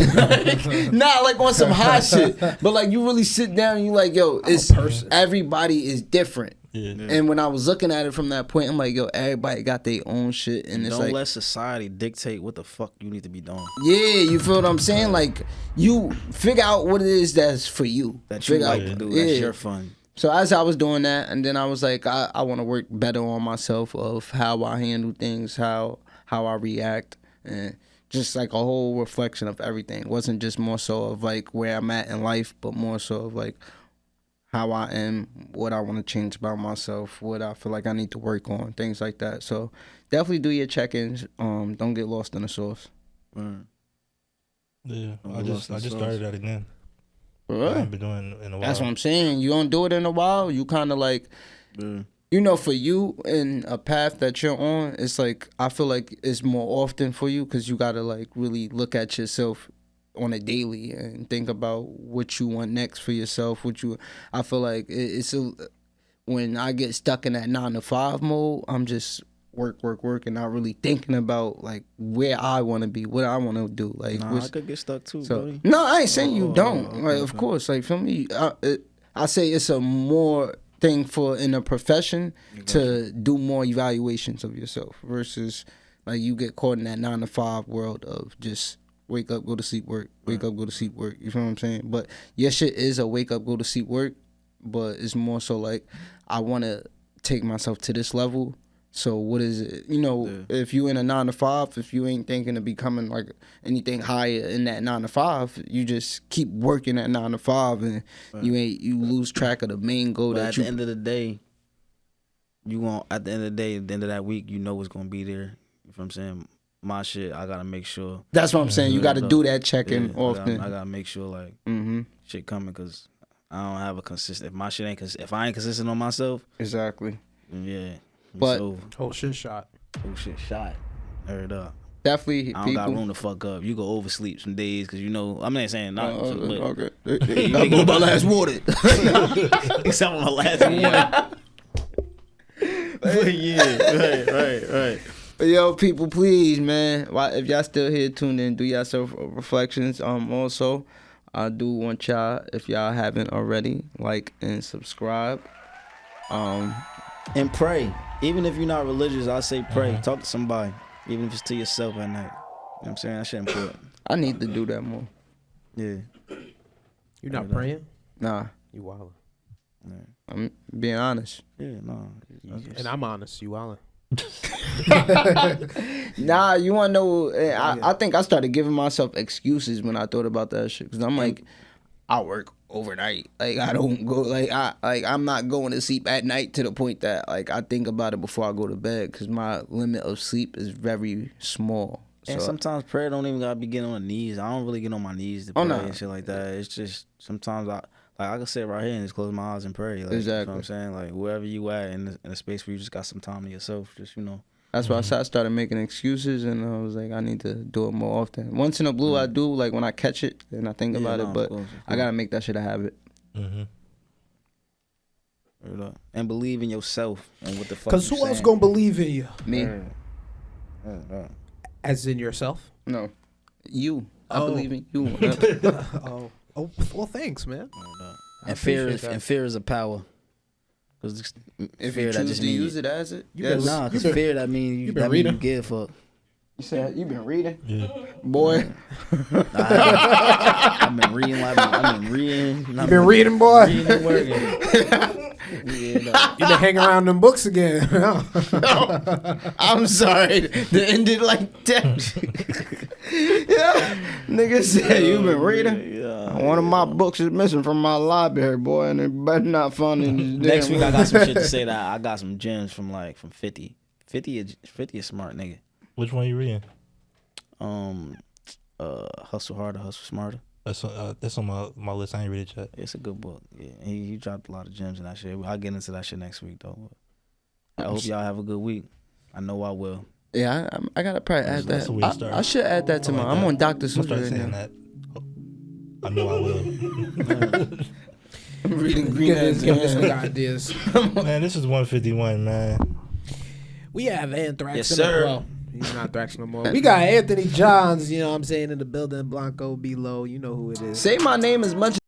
not like on some hot shit, but like you really sit down and you like, yo, it's everybody is different. Yeah. And when I was looking at it from that point, I'm like, yo, everybody got their own shit, and it's don't like, let society dictate what the fuck you need to be doing. Yeah, you feel what I'm saying? Like, you figure out what it is that's for you. That you like to do. That's your fun. So as I was doing that, and then I was like, I want to work better on myself of how I handle things, how I react, and just like a whole reflection of everything. It wasn't just more so of like where I'm at in life, but more so of like how I am, what I want to change about myself, what I feel like I need to work on, things like that. So definitely do your check-ins. Don't get lost in the sauce. Yeah, I just started that again. Really? I haven't been doing it in a while. That's what I'm saying. You don't do it in a while. You kind of like, you know, for you in a path that you're on, it's like I feel like it's more often for you because you gotta like really look at yourself on a daily and think about what you want next for yourself. I feel like when I get stuck in that 9 to 5 mode, I'm just work, and not really thinking about like where I want to be, what I want to do. Like, I could get stuck too, buddy. No, I ain't saying you don't. Like, of course, like for me, I say it's a more thing for in a profession to do more evaluations of yourself versus like you get caught in that 9 to 5 world of just wake up, go to sleep, work, wake up, go to sleep, work. You feel what I'm saying? But your shit is a wake up, go to sleep, work. But it's more so like I want to take myself to this level. So what is it? You know, if you in a 9 to 5, if you ain't thinking of becoming like anything higher in that 9 to 5, you just keep working at 9 to 5, and you lose track of the main goal. But at the end of the day, at the end of that week, you know what's gonna be there. You know what I'm saying? My shit, I gotta make sure. That's what I'm saying. You gotta do that check-in often. I gotta make sure like shit coming, because I don't have a consistent. If my shit ain't, if I ain't consistent on myself, exactly. Yeah. But whole shit shot. Heard up. Definitely, I don't got room to fuck up. You go oversleep some days because you know I'm not saying not. Okay. I blew my last water. Except on my last water. Right. Yo, people, please, man. If y'all still here tuned in, do y'all self reflections. Also, I do want y'all, if y'all haven't already, like and subscribe. And pray. Even if you're not religious, I say pray. Talk to somebody. Even if it's to yourself at night. You know what I'm saying? That shit important. I need to do that more. Yeah. You not praying? Nah. You wildin'. Yeah. I'm being honest. Yeah, no. And I'm honest. You wildin'. Nah, you want to know? I think I started giving myself excuses when I thought about that shit. Because I'm like, I work overnight. Like I don't go. I'm not going to sleep at night to the point that like I think about it before I go to bed. Because my limit of sleep is very small. And sometimes prayer don't even gotta be getting on the knees. I don't really get on my knees to pray and shit like that. It's just sometimes I can sit right here and just close my eyes and pray. Like, exactly. You know what I'm saying? Like wherever you at in a space where you just got some time to yourself, just That's why I started making excuses, and I was like, I need to do it more often. Once in a blue, I do, like when I catch it and I think about it, but I gotta make that shit a habit. And believe in yourself and what the fuck. Because who else gonna believe in you? Me? As in yourself? No, you. I believe in you. Oh, well, thanks, man. And fear is a power. Because if you choose to use it as it, nah, because fear that means you been reading. Give a fuck. You said you been reading, boy. I've been reading. I've been reading. You been reading, boy. Reading and working. You been hanging around them books again. I'm sorry to end it like that. Nigga said you been reading. One of my books is missing from my library, boy, and it better not find it. Next week I got some shit to say that I got some gems from 50. 50 is smart, nigga. Which one you reading? Hustle Harder, Hustle Smarter. That's on my list. I ain't read it yet. It's a good book. Yeah, he dropped a lot of gems in that shit. I'll get into that shit next week though. I hope y'all have a good week. I know I will. Yeah, I gotta probably add That's a that. weird start. I should add that to I'm on Dr. I'm Seuss start right saying now. that. I know I will. I'm reading Green Give this nigga ideas. Man, this is 151, man. We have Anthrax. Yes, in sir. the well, he's not Thrax no more. We got Anthony Johns, you know what I'm saying, in the building. Blanco below. You know who it is. Say my name as much